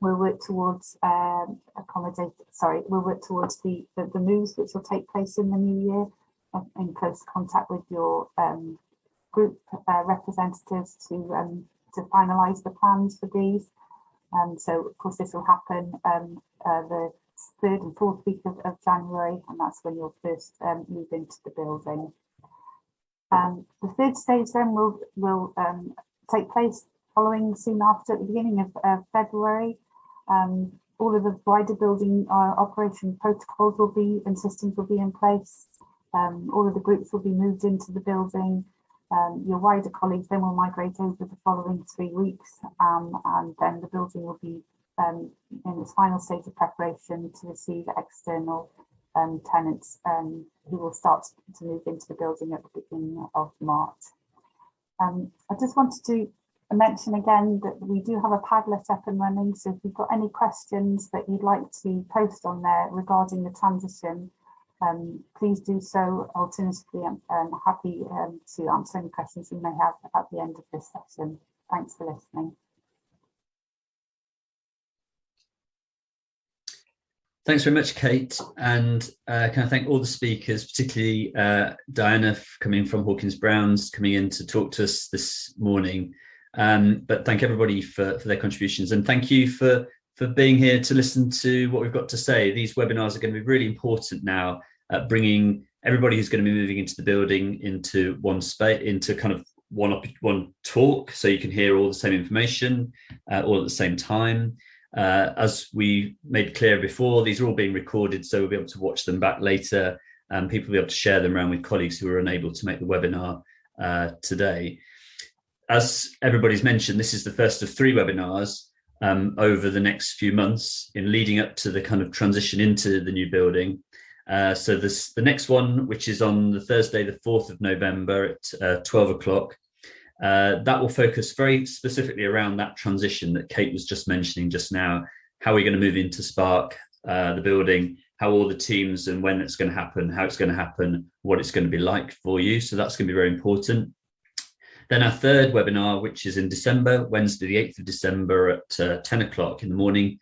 we'll work towards we'll work towards the moves which will take place in the new year in close contact with your group representatives to finalise the plans for these. So of course this will happen the 3rd and 4th week of January, and that's when you'll first move into the building. The 3rd stage then will take place following soon after, at the beginning of February. All of the wider building operation protocols will be and systems will be in place. All of the groups will be moved into the building. Your wider colleagues then will migrate over the following 3 weeks, and then the building will be in its final stage of preparation to receive external tenants who will start to move into the building at the beginning of March. I just wanted to mention again that we do have a Padlet up and running, so if you've got any questions that you'd like to post on there regarding the transition, please do so. Alternatively, I'm happy to answer any questions you may have at the end of this session. Thanks for listening. Thanks very much, Kate, and can I thank all the speakers, particularly Diana coming from Hawkins Browns, coming in to talk to us this morning. But thank everybody for their contributions, and thank you for being here to listen to what we've got to say. These webinars are going to be really important now, bringing everybody who's going to be moving into the building into one space, into kind of one talk, so you can hear all the same information all at the same time. As we made clear before, these are all being recorded, so we'll be able to watch them back later, and people will be able to share them around with colleagues who are unable to make the webinar today. As everybody's mentioned, this is the first of 3 webinars over the next few months in leading up to the kind of transition into the new building. So the next one, which is on the Thursday, the 4th of November at 12 o'clock, that will focus very specifically around that transition that Kate was just mentioning just now, how we're going to move into Spark, the building, how all the teams and when it's going to happen, how it's going to happen, what it's going to be like for you. So that's going to be very important. Then our 3rd webinar, which is in December, Wednesday, the 8th of December at 10 o'clock in the morning,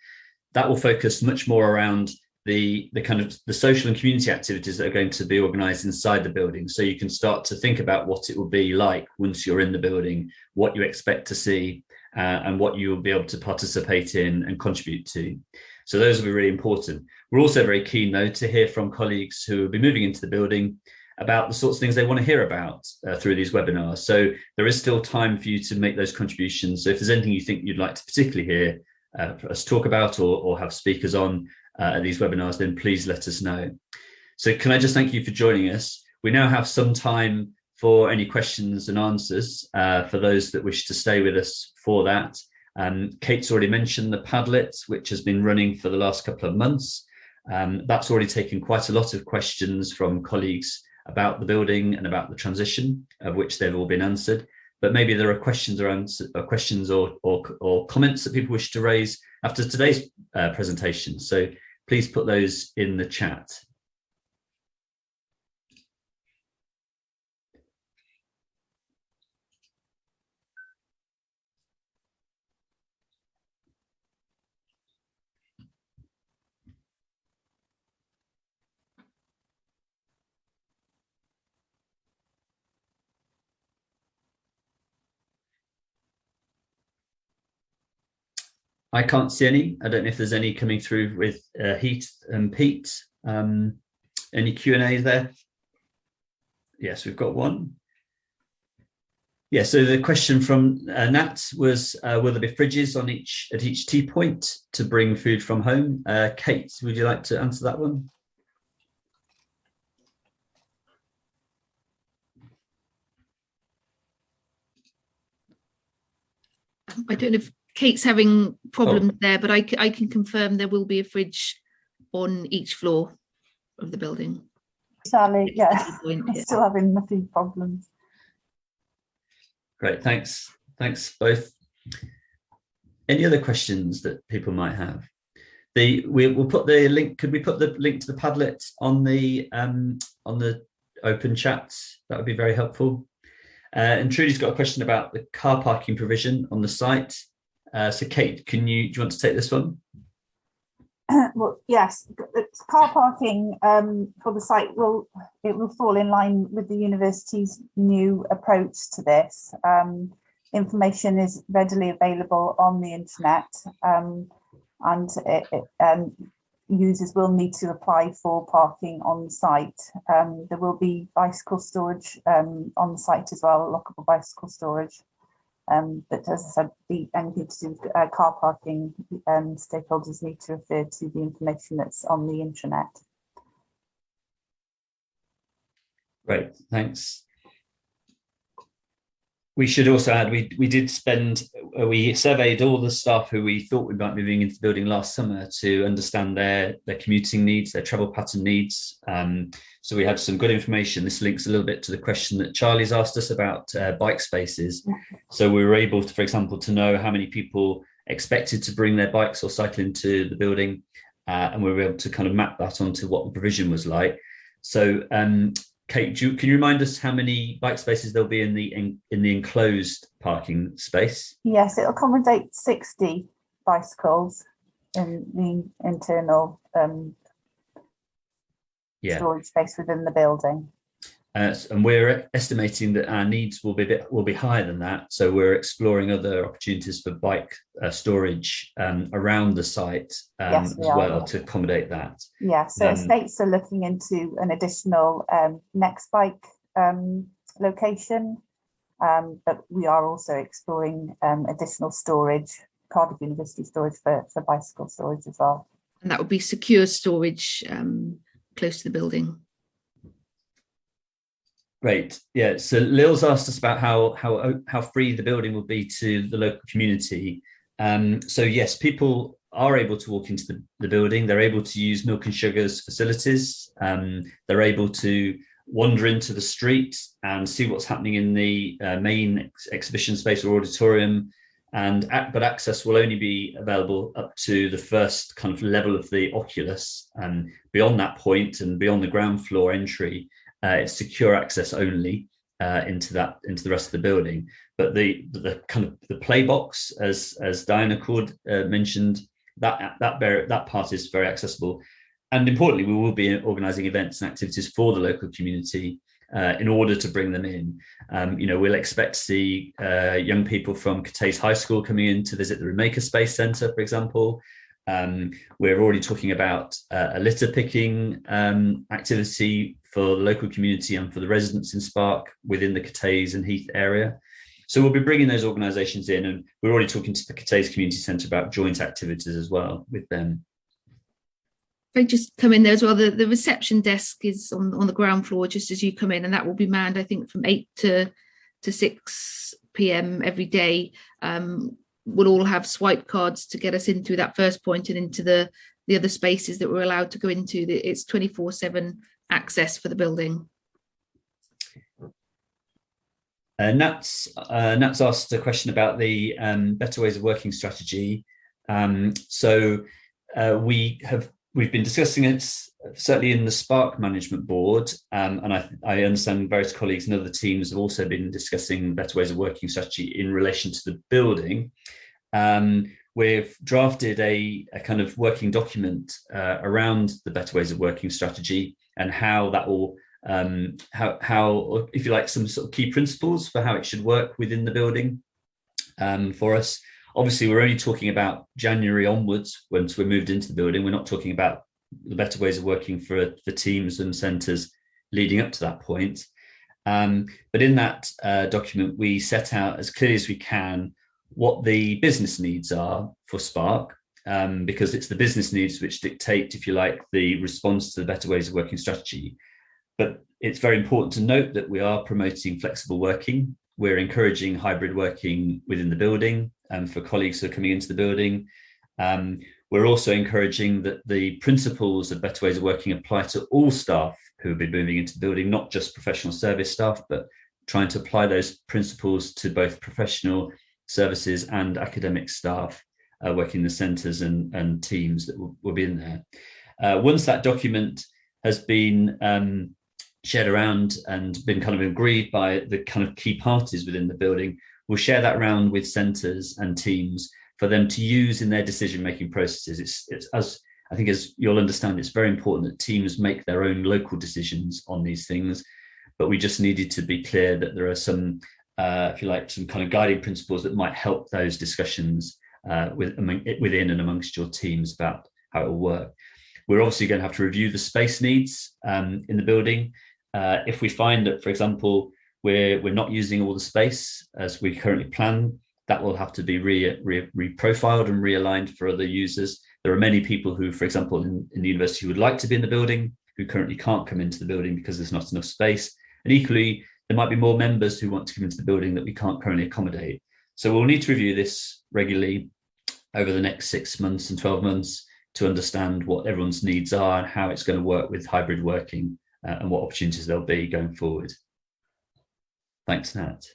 that will focus much more around the kind of the social and community activities that are going to be organised inside the building. So you can start to think about what it will be like once you're in the building, what you expect to see, and what you will be able to participate in and contribute to. So those will be really important. We're also very keen, though, to hear from colleagues who will be moving into the building about the sorts of things they want to hear about through these webinars. So there is still time for you to make those contributions. So if there's anything you think you'd like to particularly hear us talk about or have speakers on at these webinars, then please let us know. So can I just thank you for joining us? We now have some time for any questions and answers for those that wish to stay with us for that. Kate's already mentioned the Padlet, which has been running for the last couple of months. That's already taken quite a lot of questions from colleagues about the building and about the transition, of which they've all been answered. But maybe there are questions around questions or comments that people wish to raise after today's presentation. So please put those in the chat. I can't see any. I don't know if there's any coming through with Heath and Pete. Any Q&A there? Yes, we've got one. Yeah, so the question from Nat was, will there be fridges at each tea point to bring food from home? Kate, would you like to answer that one? I don't know if Kate's having problems there, but I can confirm there will be a fridge on each floor of the building. Sally, yeah, I'm still having nothing problems. Great, thanks. Thanks both. Any other questions that people might have? We'll put the link. Could we put the link to the Padlet on the open chat? That would be very helpful. And Trudy's got a question about the car parking provision on the site. So Kate, do you want to take this one? Well, yes, car parking for the site will fall in line with the university's new approach to this. Information is readily available on the internet, and users will need to apply for parking on site. There will be bicycle storage on the site as well, lockable bicycle storage. But as I said, anything to do with car parking, stakeholders need to refer to the information that's on the intranet. Great, thanks. We should also add, we surveyed all the staff who we thought we might be moving into the building last summer to understand their commuting needs, their travel pattern needs. So we had some good information. This links a little bit to the question that Charlie's asked us about bike spaces. So we were able to, for example, to know how many people expected to bring their bikes or cycle into the building. And we were able to kind of map that onto what the provision was like. So Kate, can you remind us how many bike spaces there'll be in the enclosed parking space? Yes, it'll accommodate 60 bicycles in the internal storage space within the building. And we're estimating that our needs will be higher than that. So we're exploring other opportunities for bike storage around the site as well to accommodate that. Yeah, so estates are looking into an additional next bike location, but we are also exploring additional storage, Cardiff University storage for bicycle storage as well. And that would be secure storage close to the building. Great. Yeah. So Lil's asked us about how free the building will be to the local community. So yes, people are able to walk into the building. They're able to use Milk and Sugar's facilities. They're able to wander into the street and see what's happening in the main exhibition space or auditorium. But access will only be available up to the first kind of level of the oculus. And beyond that point and beyond the ground floor entry, it's secure access only into the rest of the building. But the kind of the play box, as Diana mentioned, that part is very accessible. And importantly, we will be organising events and activities for the local community in order to bring them in. We'll expect to see young people from Cathays High School coming in to visit the Remaker Space Centre, for example. We're already talking about a litter picking activity for the local community and for the residents in SPARC within the Cathays and Heath area. So we'll be bringing those organisations in, and we're already talking to the Cathays Community Centre about joint activities as well with them. I just come in there as well, the reception desk is on the ground floor just as you come in, and that will be manned, I think, from 8 to 6 p.m. every day. We'll all have swipe cards to get us in through that first point and into the other spaces that we're allowed to go into. It's 24/7 access for the building. Nat's asked a question about the Better Ways of Working strategy. We've been discussing it certainly in the SPARC management board, and I understand various colleagues and other teams have also been discussing Better Ways of Working strategy in relation to the building. We've drafted a kind of working document around the Better Ways of Working strategy and how that will, how, if you like, some sort of key principles for how it should work within the building for us. Obviously, we're only talking about January onwards once we're moved into the building. We're not talking about the better ways of working for teams and centres leading up to that point. But in that document, we set out as clearly as we can what the business needs are for SPARC, because it's the business needs which dictate, if you like, the response to the Better Ways of Working strategy. But it's very important to note that we are promoting flexible working. We're encouraging hybrid working within the building for colleagues who are coming into the building. We're also encouraging that the principles of Better Ways of Working apply to all staff who have been moving into the building, not just professional service staff, but trying to apply those principles to both professional services and academic staff working in the centres and teams that will be in there. Once that document has been shared around and been kind of agreed by the kind of key parties within the building, we'll share that around with centres and teams for them to use in their decision-making processes. It's as I think, as you'll understand, it's very important that teams make their own local decisions on these things, but we just needed to be clear that there are some, if you like, some kind of guiding principles that might help those discussions within and amongst your teams about how it will work. We're obviously going to have to review the space needs in the building. If we find that, for example, we're not using all the space as we currently plan, that will have to be reprofiled and realigned for other users. There are many people who, for example, in the university would like to be in the building, who currently can't come into the building because there's not enough space. And equally, there might be more members who want to come into the building that we can't currently accommodate. So we'll need to review this regularly over the next 6 months and 12 months to understand what everyone's needs are and how it's going to work with hybrid working and what opportunities there'll be going forward. Thanks, Nat.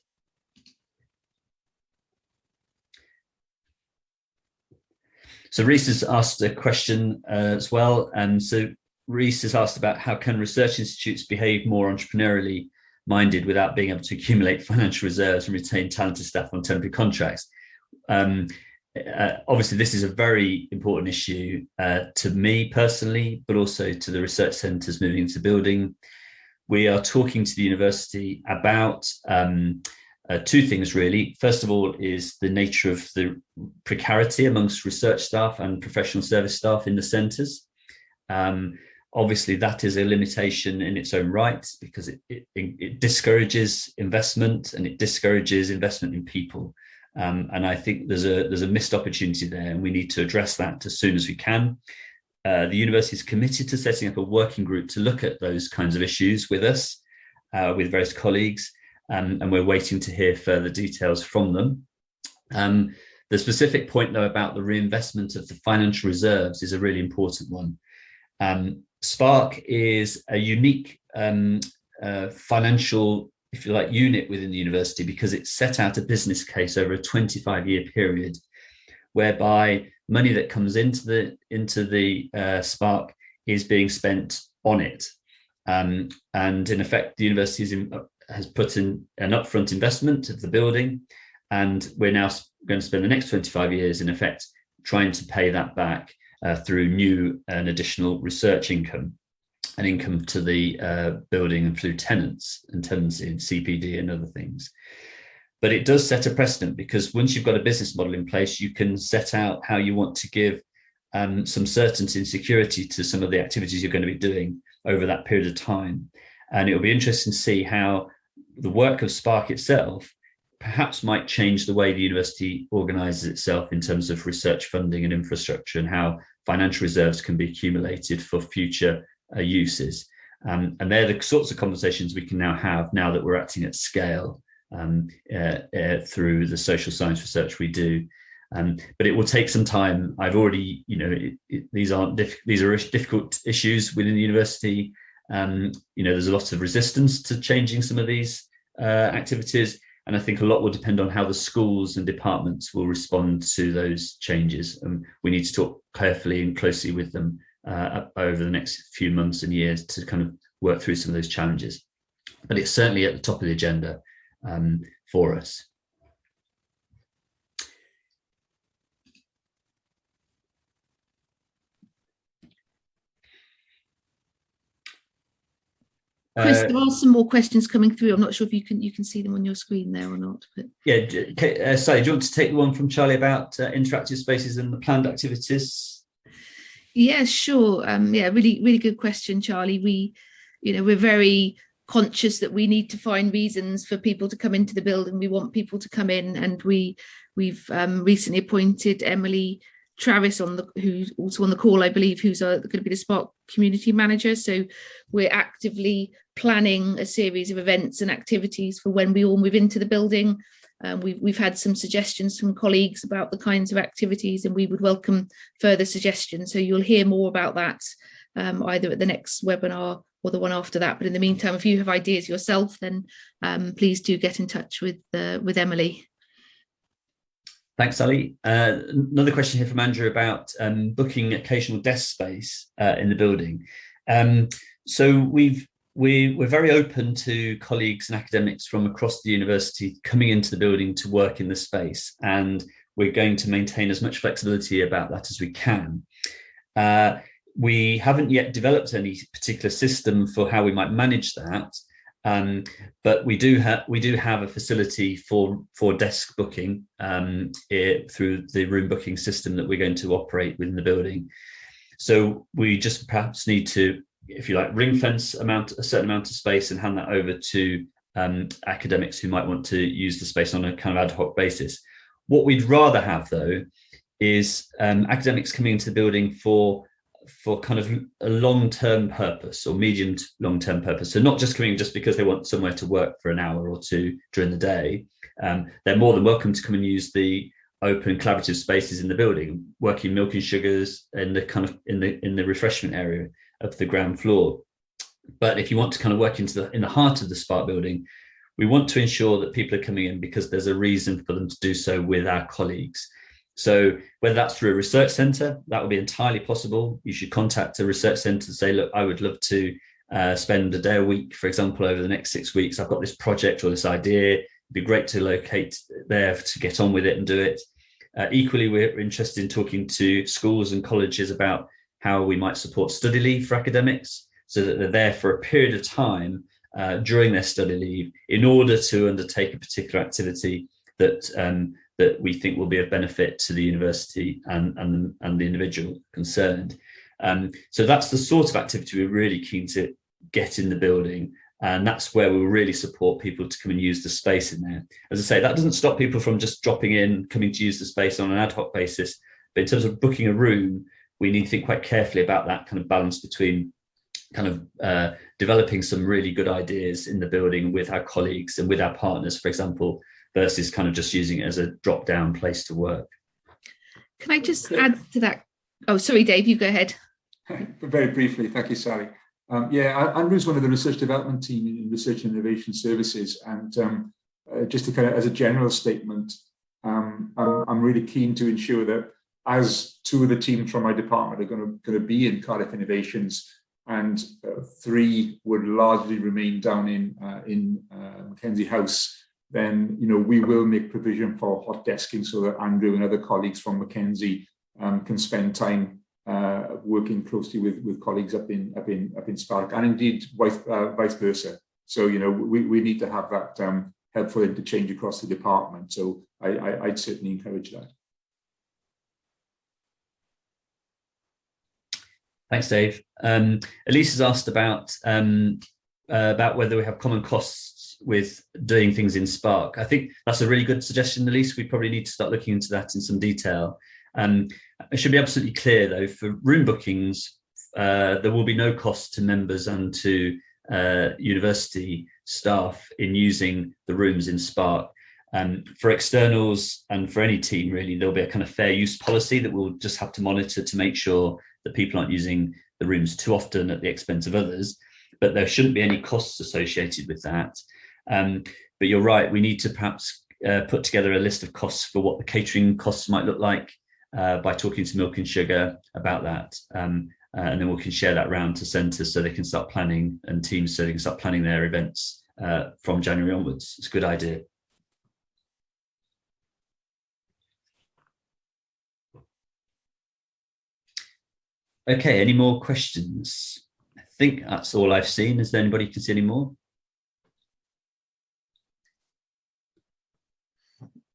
So Reese has asked a question as well. And so Reese has asked about how can research institutes behave more entrepreneurially minded without being able to accumulate financial reserves and retain talented staff on temporary contracts. Obviously, this is a very important issue to me personally, but also to the research centres moving into the building. We are talking to the university about two things, really. First of all, is the nature of the precarity amongst research staff and professional service staff in the centres. Obviously, that is a limitation in its own right because it discourages investment and it discourages investment in people. And I think there's a missed opportunity there, and we need to address that as soon as we can. The university is committed to setting up a working group to look at those kinds of issues with us, with various colleagues, and we're waiting to hear further details from them. The specific point, though, about the reinvestment of the financial reserves is a really important one. SPARC is a unique financial, if you like, unit within the university because it set out a business case over a 25-year period whereby money that comes into the SPARC is being spent on it. And in effect, the university has put in an upfront investment of the building, and we're now going to spend the next 25 years, in effect, trying to pay that back through new and additional research income and income to the building and through tenants and tenancy and CPD and other things. But it does set a precedent because once you've got a business model in place, you can set out how you want to give some certainty and security to some of the activities you're going to be doing over that period of time. And it'll be interesting to see how the work of SPARC itself perhaps might change the way the university organises itself in terms of research funding and infrastructure and how financial reserves can be accumulated for future uses. And they're the sorts of conversations we can now have now that we're acting at scale through the social science research we do. But it will take some time. I've already, these are difficult issues within the university. There's a lot of resistance to changing some of these activities. And I think a lot will depend on how the schools and departments will respond to those changes. And we need to talk carefully and closely with them over the next few months and years to kind of work through some of those challenges. But it's certainly at the top of the agenda for us. Chris, there are some more questions coming through. I'm not sure if you can see them on your screen there or not. But yeah, Sally, do you want to take the one from Charlie about interactive spaces and the planned activities? Yeah, sure. Yeah, really good question, Charlie. We're very conscious that we need to find reasons for people to come into the building. We want people to come in, and we've recently appointed Emily Travis who's also on the call, I believe, who's going to be the SPARC community manager. So we're actively planning a series of events and activities for when we all move into the building. We've had some suggestions from colleagues about the kinds of activities, and we would welcome further suggestions. So you'll hear more about that either at the next webinar or the one after that. But in the meantime, if you have ideas yourself, then please do get in touch with Emily. Thanks, Sally. Another question here from Andrew about booking occasional desk space in the building. So we're very open to colleagues and academics from across the university coming into the building to work in the space, and we're going to maintain as much flexibility about that as we can. We haven't yet developed any particular system for how we might manage that. But we do have a facility for desk booking through the room booking system that we're going to operate within the building. So we just perhaps need to, if you like, ring fence a certain amount of space and hand that over to academics who might want to use the space on a kind of ad hoc basis. What we'd rather have, though, is academics coming into the building for kind of a long-term purpose or medium to long-term purpose. So not just coming just because they want somewhere to work for an hour or two during the day. They're more than welcome to come and use the open collaborative spaces in the building, working milk and sugars in the kind of in the refreshment area of the ground floor. But if you want to kind of work in the heart of the SPARC building, we want to ensure that people are coming in because there's a reason for them to do so with our colleagues. So whether that's through a research centre, that will be entirely possible. You should contact a research centre and say, look, I would love to spend a day a week, for example, over the next 6 weeks. I've got this project or this idea. It'd be great to locate there to get on with it and do it. Equally, we're interested in talking to schools and colleges about how we might support study leave for academics so that they're there for a period of time during their study leave in order to undertake a particular activity that we think will be of benefit to the university and the individual concerned. So that's the sort of activity we're really keen to get in the building. And that's where we'll really support people to come and use the space in there. As I say, that doesn't stop people from just dropping in, coming to use the space on an ad hoc basis. But in terms of booking a room, we need to think quite carefully about that kind of balance between kind of developing some really good ideas in the building with our colleagues and with our partners, for example, versus kind of just using it as a drop-down place to work. Can I just add to that? Oh, sorry, Dave, you go ahead. Very briefly, thank you, Sally. Andrew's one of the research development team in Research and Innovation Services, and just to kind of as a general statement, I'm really keen to ensure that as two of the teams from my department are going to be in Cardiff Innovations, and 3 would largely remain down in Mackenzie House, then we will make provision for hot desking so that Andrew and other colleagues from Mackenzie can spend time working closely with colleagues up in SPARC, and indeed vice versa. So we need to have that helpful interchange across the department. So I'd certainly encourage that. Thanks, Dave. Elise has asked about whether we have common costs with doing things in SPARC. I think that's a really good suggestion, Elise. We probably need to start looking into that in some detail. It should be absolutely clear, though, for room bookings, there will be no cost to members and to university staff in using the rooms in Spark. For externals and for any team, really, there'll be a kind of fair use policy that we'll just have to monitor to make sure that people aren't using the rooms too often at the expense of others. But there shouldn't be any costs associated with that. But you're right, we need to perhaps put together a list of costs for what the catering costs might look like by talking to Milk and Sugar about that. And then we can share that round to centres so they can start planning, and teams so they can start planning their events from January onwards. It's a good idea. Okay, any more questions? I think that's all I've seen. Is there anybody who can see any more?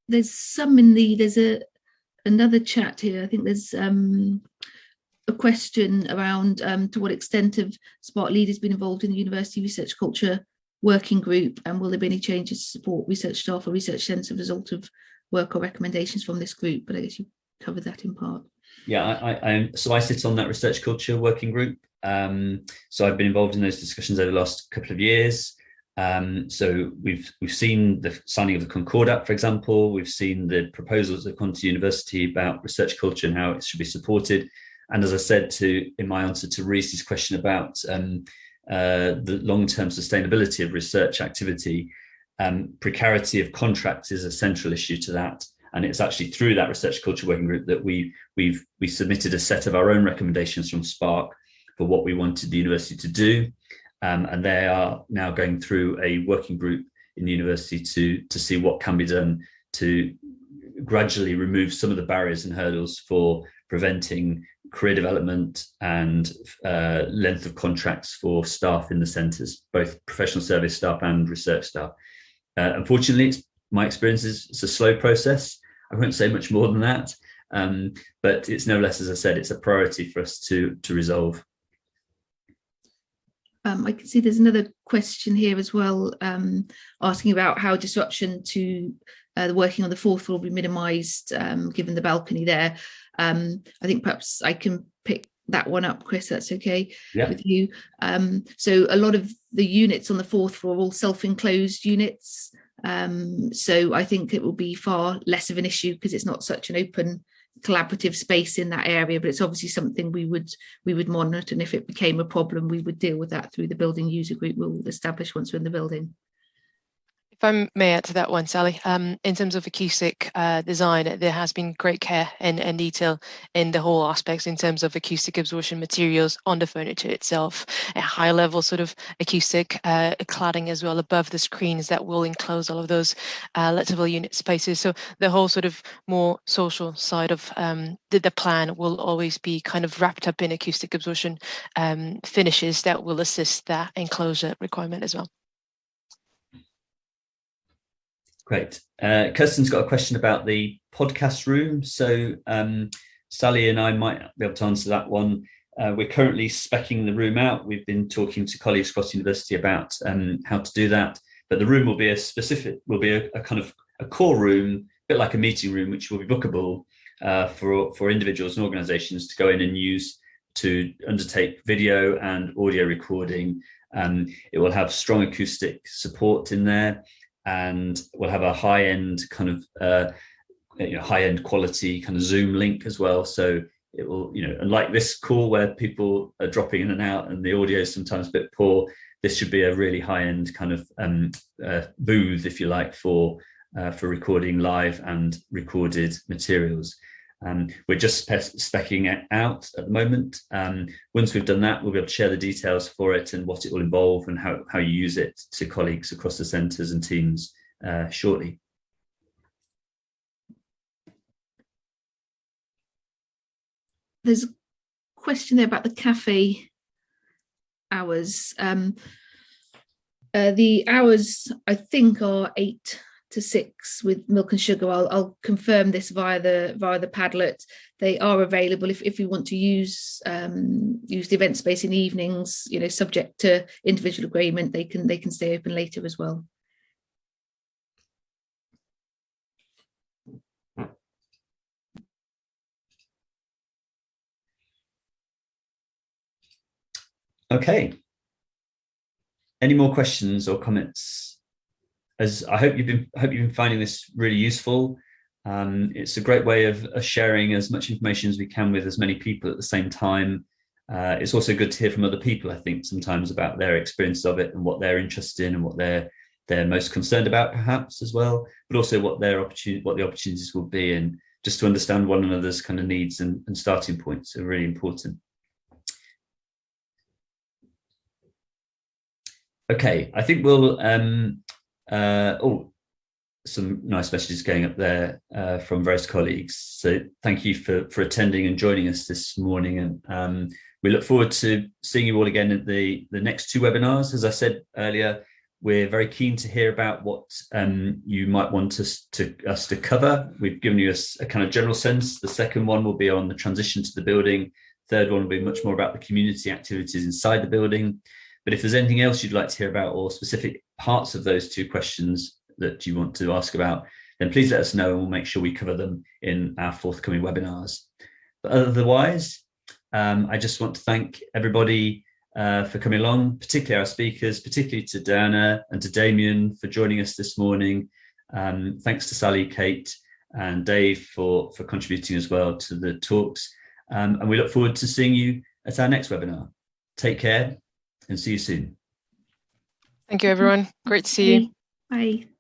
There's some there's another chat here. I think there's a question around to what extent have SPARC leaders been involved in the University Research Culture Working Group, and will there be any changes to support research staff or research centres as a result of work or recommendations from this group? But I guess you covered that in part. Yeah, so I sit on that research culture working group. So I've been involved in those discussions over the last couple of years. So we've seen the signing of the Concordat, for example. We've seen the proposals that have gone to university about research culture and how it should be supported. And as I said in my answer to Reese's question about the long-term sustainability of research activity, precarity of contracts is a central issue to that. And it's actually through that research culture working group that we submitted a set of our own recommendations from SPARC for what we wanted the university to do. And they are now going through a working group in the university to see what can be done to gradually remove some of the barriers and hurdles for preventing career development and length of contracts for staff in the centres, both professional service staff and research staff. Unfortunately, my experience is it's a slow process. I won't say much more than that, but it's no less, as I said, it's a priority for us to resolve. I can see there's another question here as well, asking about how disruption to the working on the fourth floor will be minimised, given the balcony there. I think perhaps I can pick that one up, Chris, that's okay with you. So a lot of the units on the fourth floor are all self-enclosed units. So I think it will be far less of an issue because it's not such an open collaborative space in that area, but it's obviously something we would monitor, and if it became a problem we would deal with that through the building user group we'll establish once we're in the building. If I may add to that one, Sally, in terms of acoustic design, there has been great care and detail in the whole aspects in terms of acoustic absorption materials on the furniture itself, a high level sort of acoustic cladding as well above the screens that will enclose all of those lettable unit spaces. So the whole sort of more social side of the plan will always be kind of wrapped up in acoustic absorption finishes that will assist that enclosure requirement as well. Great. Kirsten's got a question about the podcast room. So Sally and I might be able to answer that one. We're currently speccing the room out. We've been talking to colleagues across the university about how to do that. But the room will be a kind of a core room, a bit like a meeting room, which will be bookable for individuals and organisations to go in and use to undertake video and audio recording. It will have strong acoustic support in there. And we'll have a high-end kind of high-end quality kind of Zoom link as well. So it will, unlike this call where people are dropping in and out and the audio is sometimes a bit poor, this should be a really high-end kind of booth, if you like, for recording live and recorded materials. We're just speccing it out at the moment. Once we've done that, we'll be able to share the details for it and what it will involve and how you use it to colleagues across the centres and teams shortly. There's a question there about the cafe hours. The hours, I think, are 8 to 6 with Milk and Sugar. I'll confirm this via the Padlet. They are available if you want to use the event space in the evenings. Subject to individual agreement, they can stay open later as well. Okay. Any more questions or comments? As I hope you've been finding this really useful. It's a great way of sharing as much information as we can with as many people at the same time. It's also good to hear from other people, I think, sometimes about their experience of it and what they're interested in and what they're most concerned about, perhaps, as well, but also what the opportunities will be, and just to understand one another's kind of needs and starting points are really important. Okay, I think we'll some nice messages going up there from various colleagues. So thank you for attending and joining us this morning. And we look forward to seeing you all again at the next 2 webinars. As I said earlier, we're very keen to hear about what you might want us to cover. We've given you a kind of general sense. The second one will be on the transition to the building. Third one will be much more about the community activities inside the building. But if there's anything else you'd like to hear about, or specific parts of those 2 questions that you want to ask about, then please let us know and we'll make sure we cover them in our forthcoming webinars. But otherwise, I just want to thank everybody for coming along, particularly our speakers, particularly to Diana and to Damien for joining us this morning. Thanks to Sally, Kate and Dave for contributing as well to the talks. And we look forward to seeing you at our next webinar. Take care and see you soon. Thank you, everyone. Great to see you. Bye.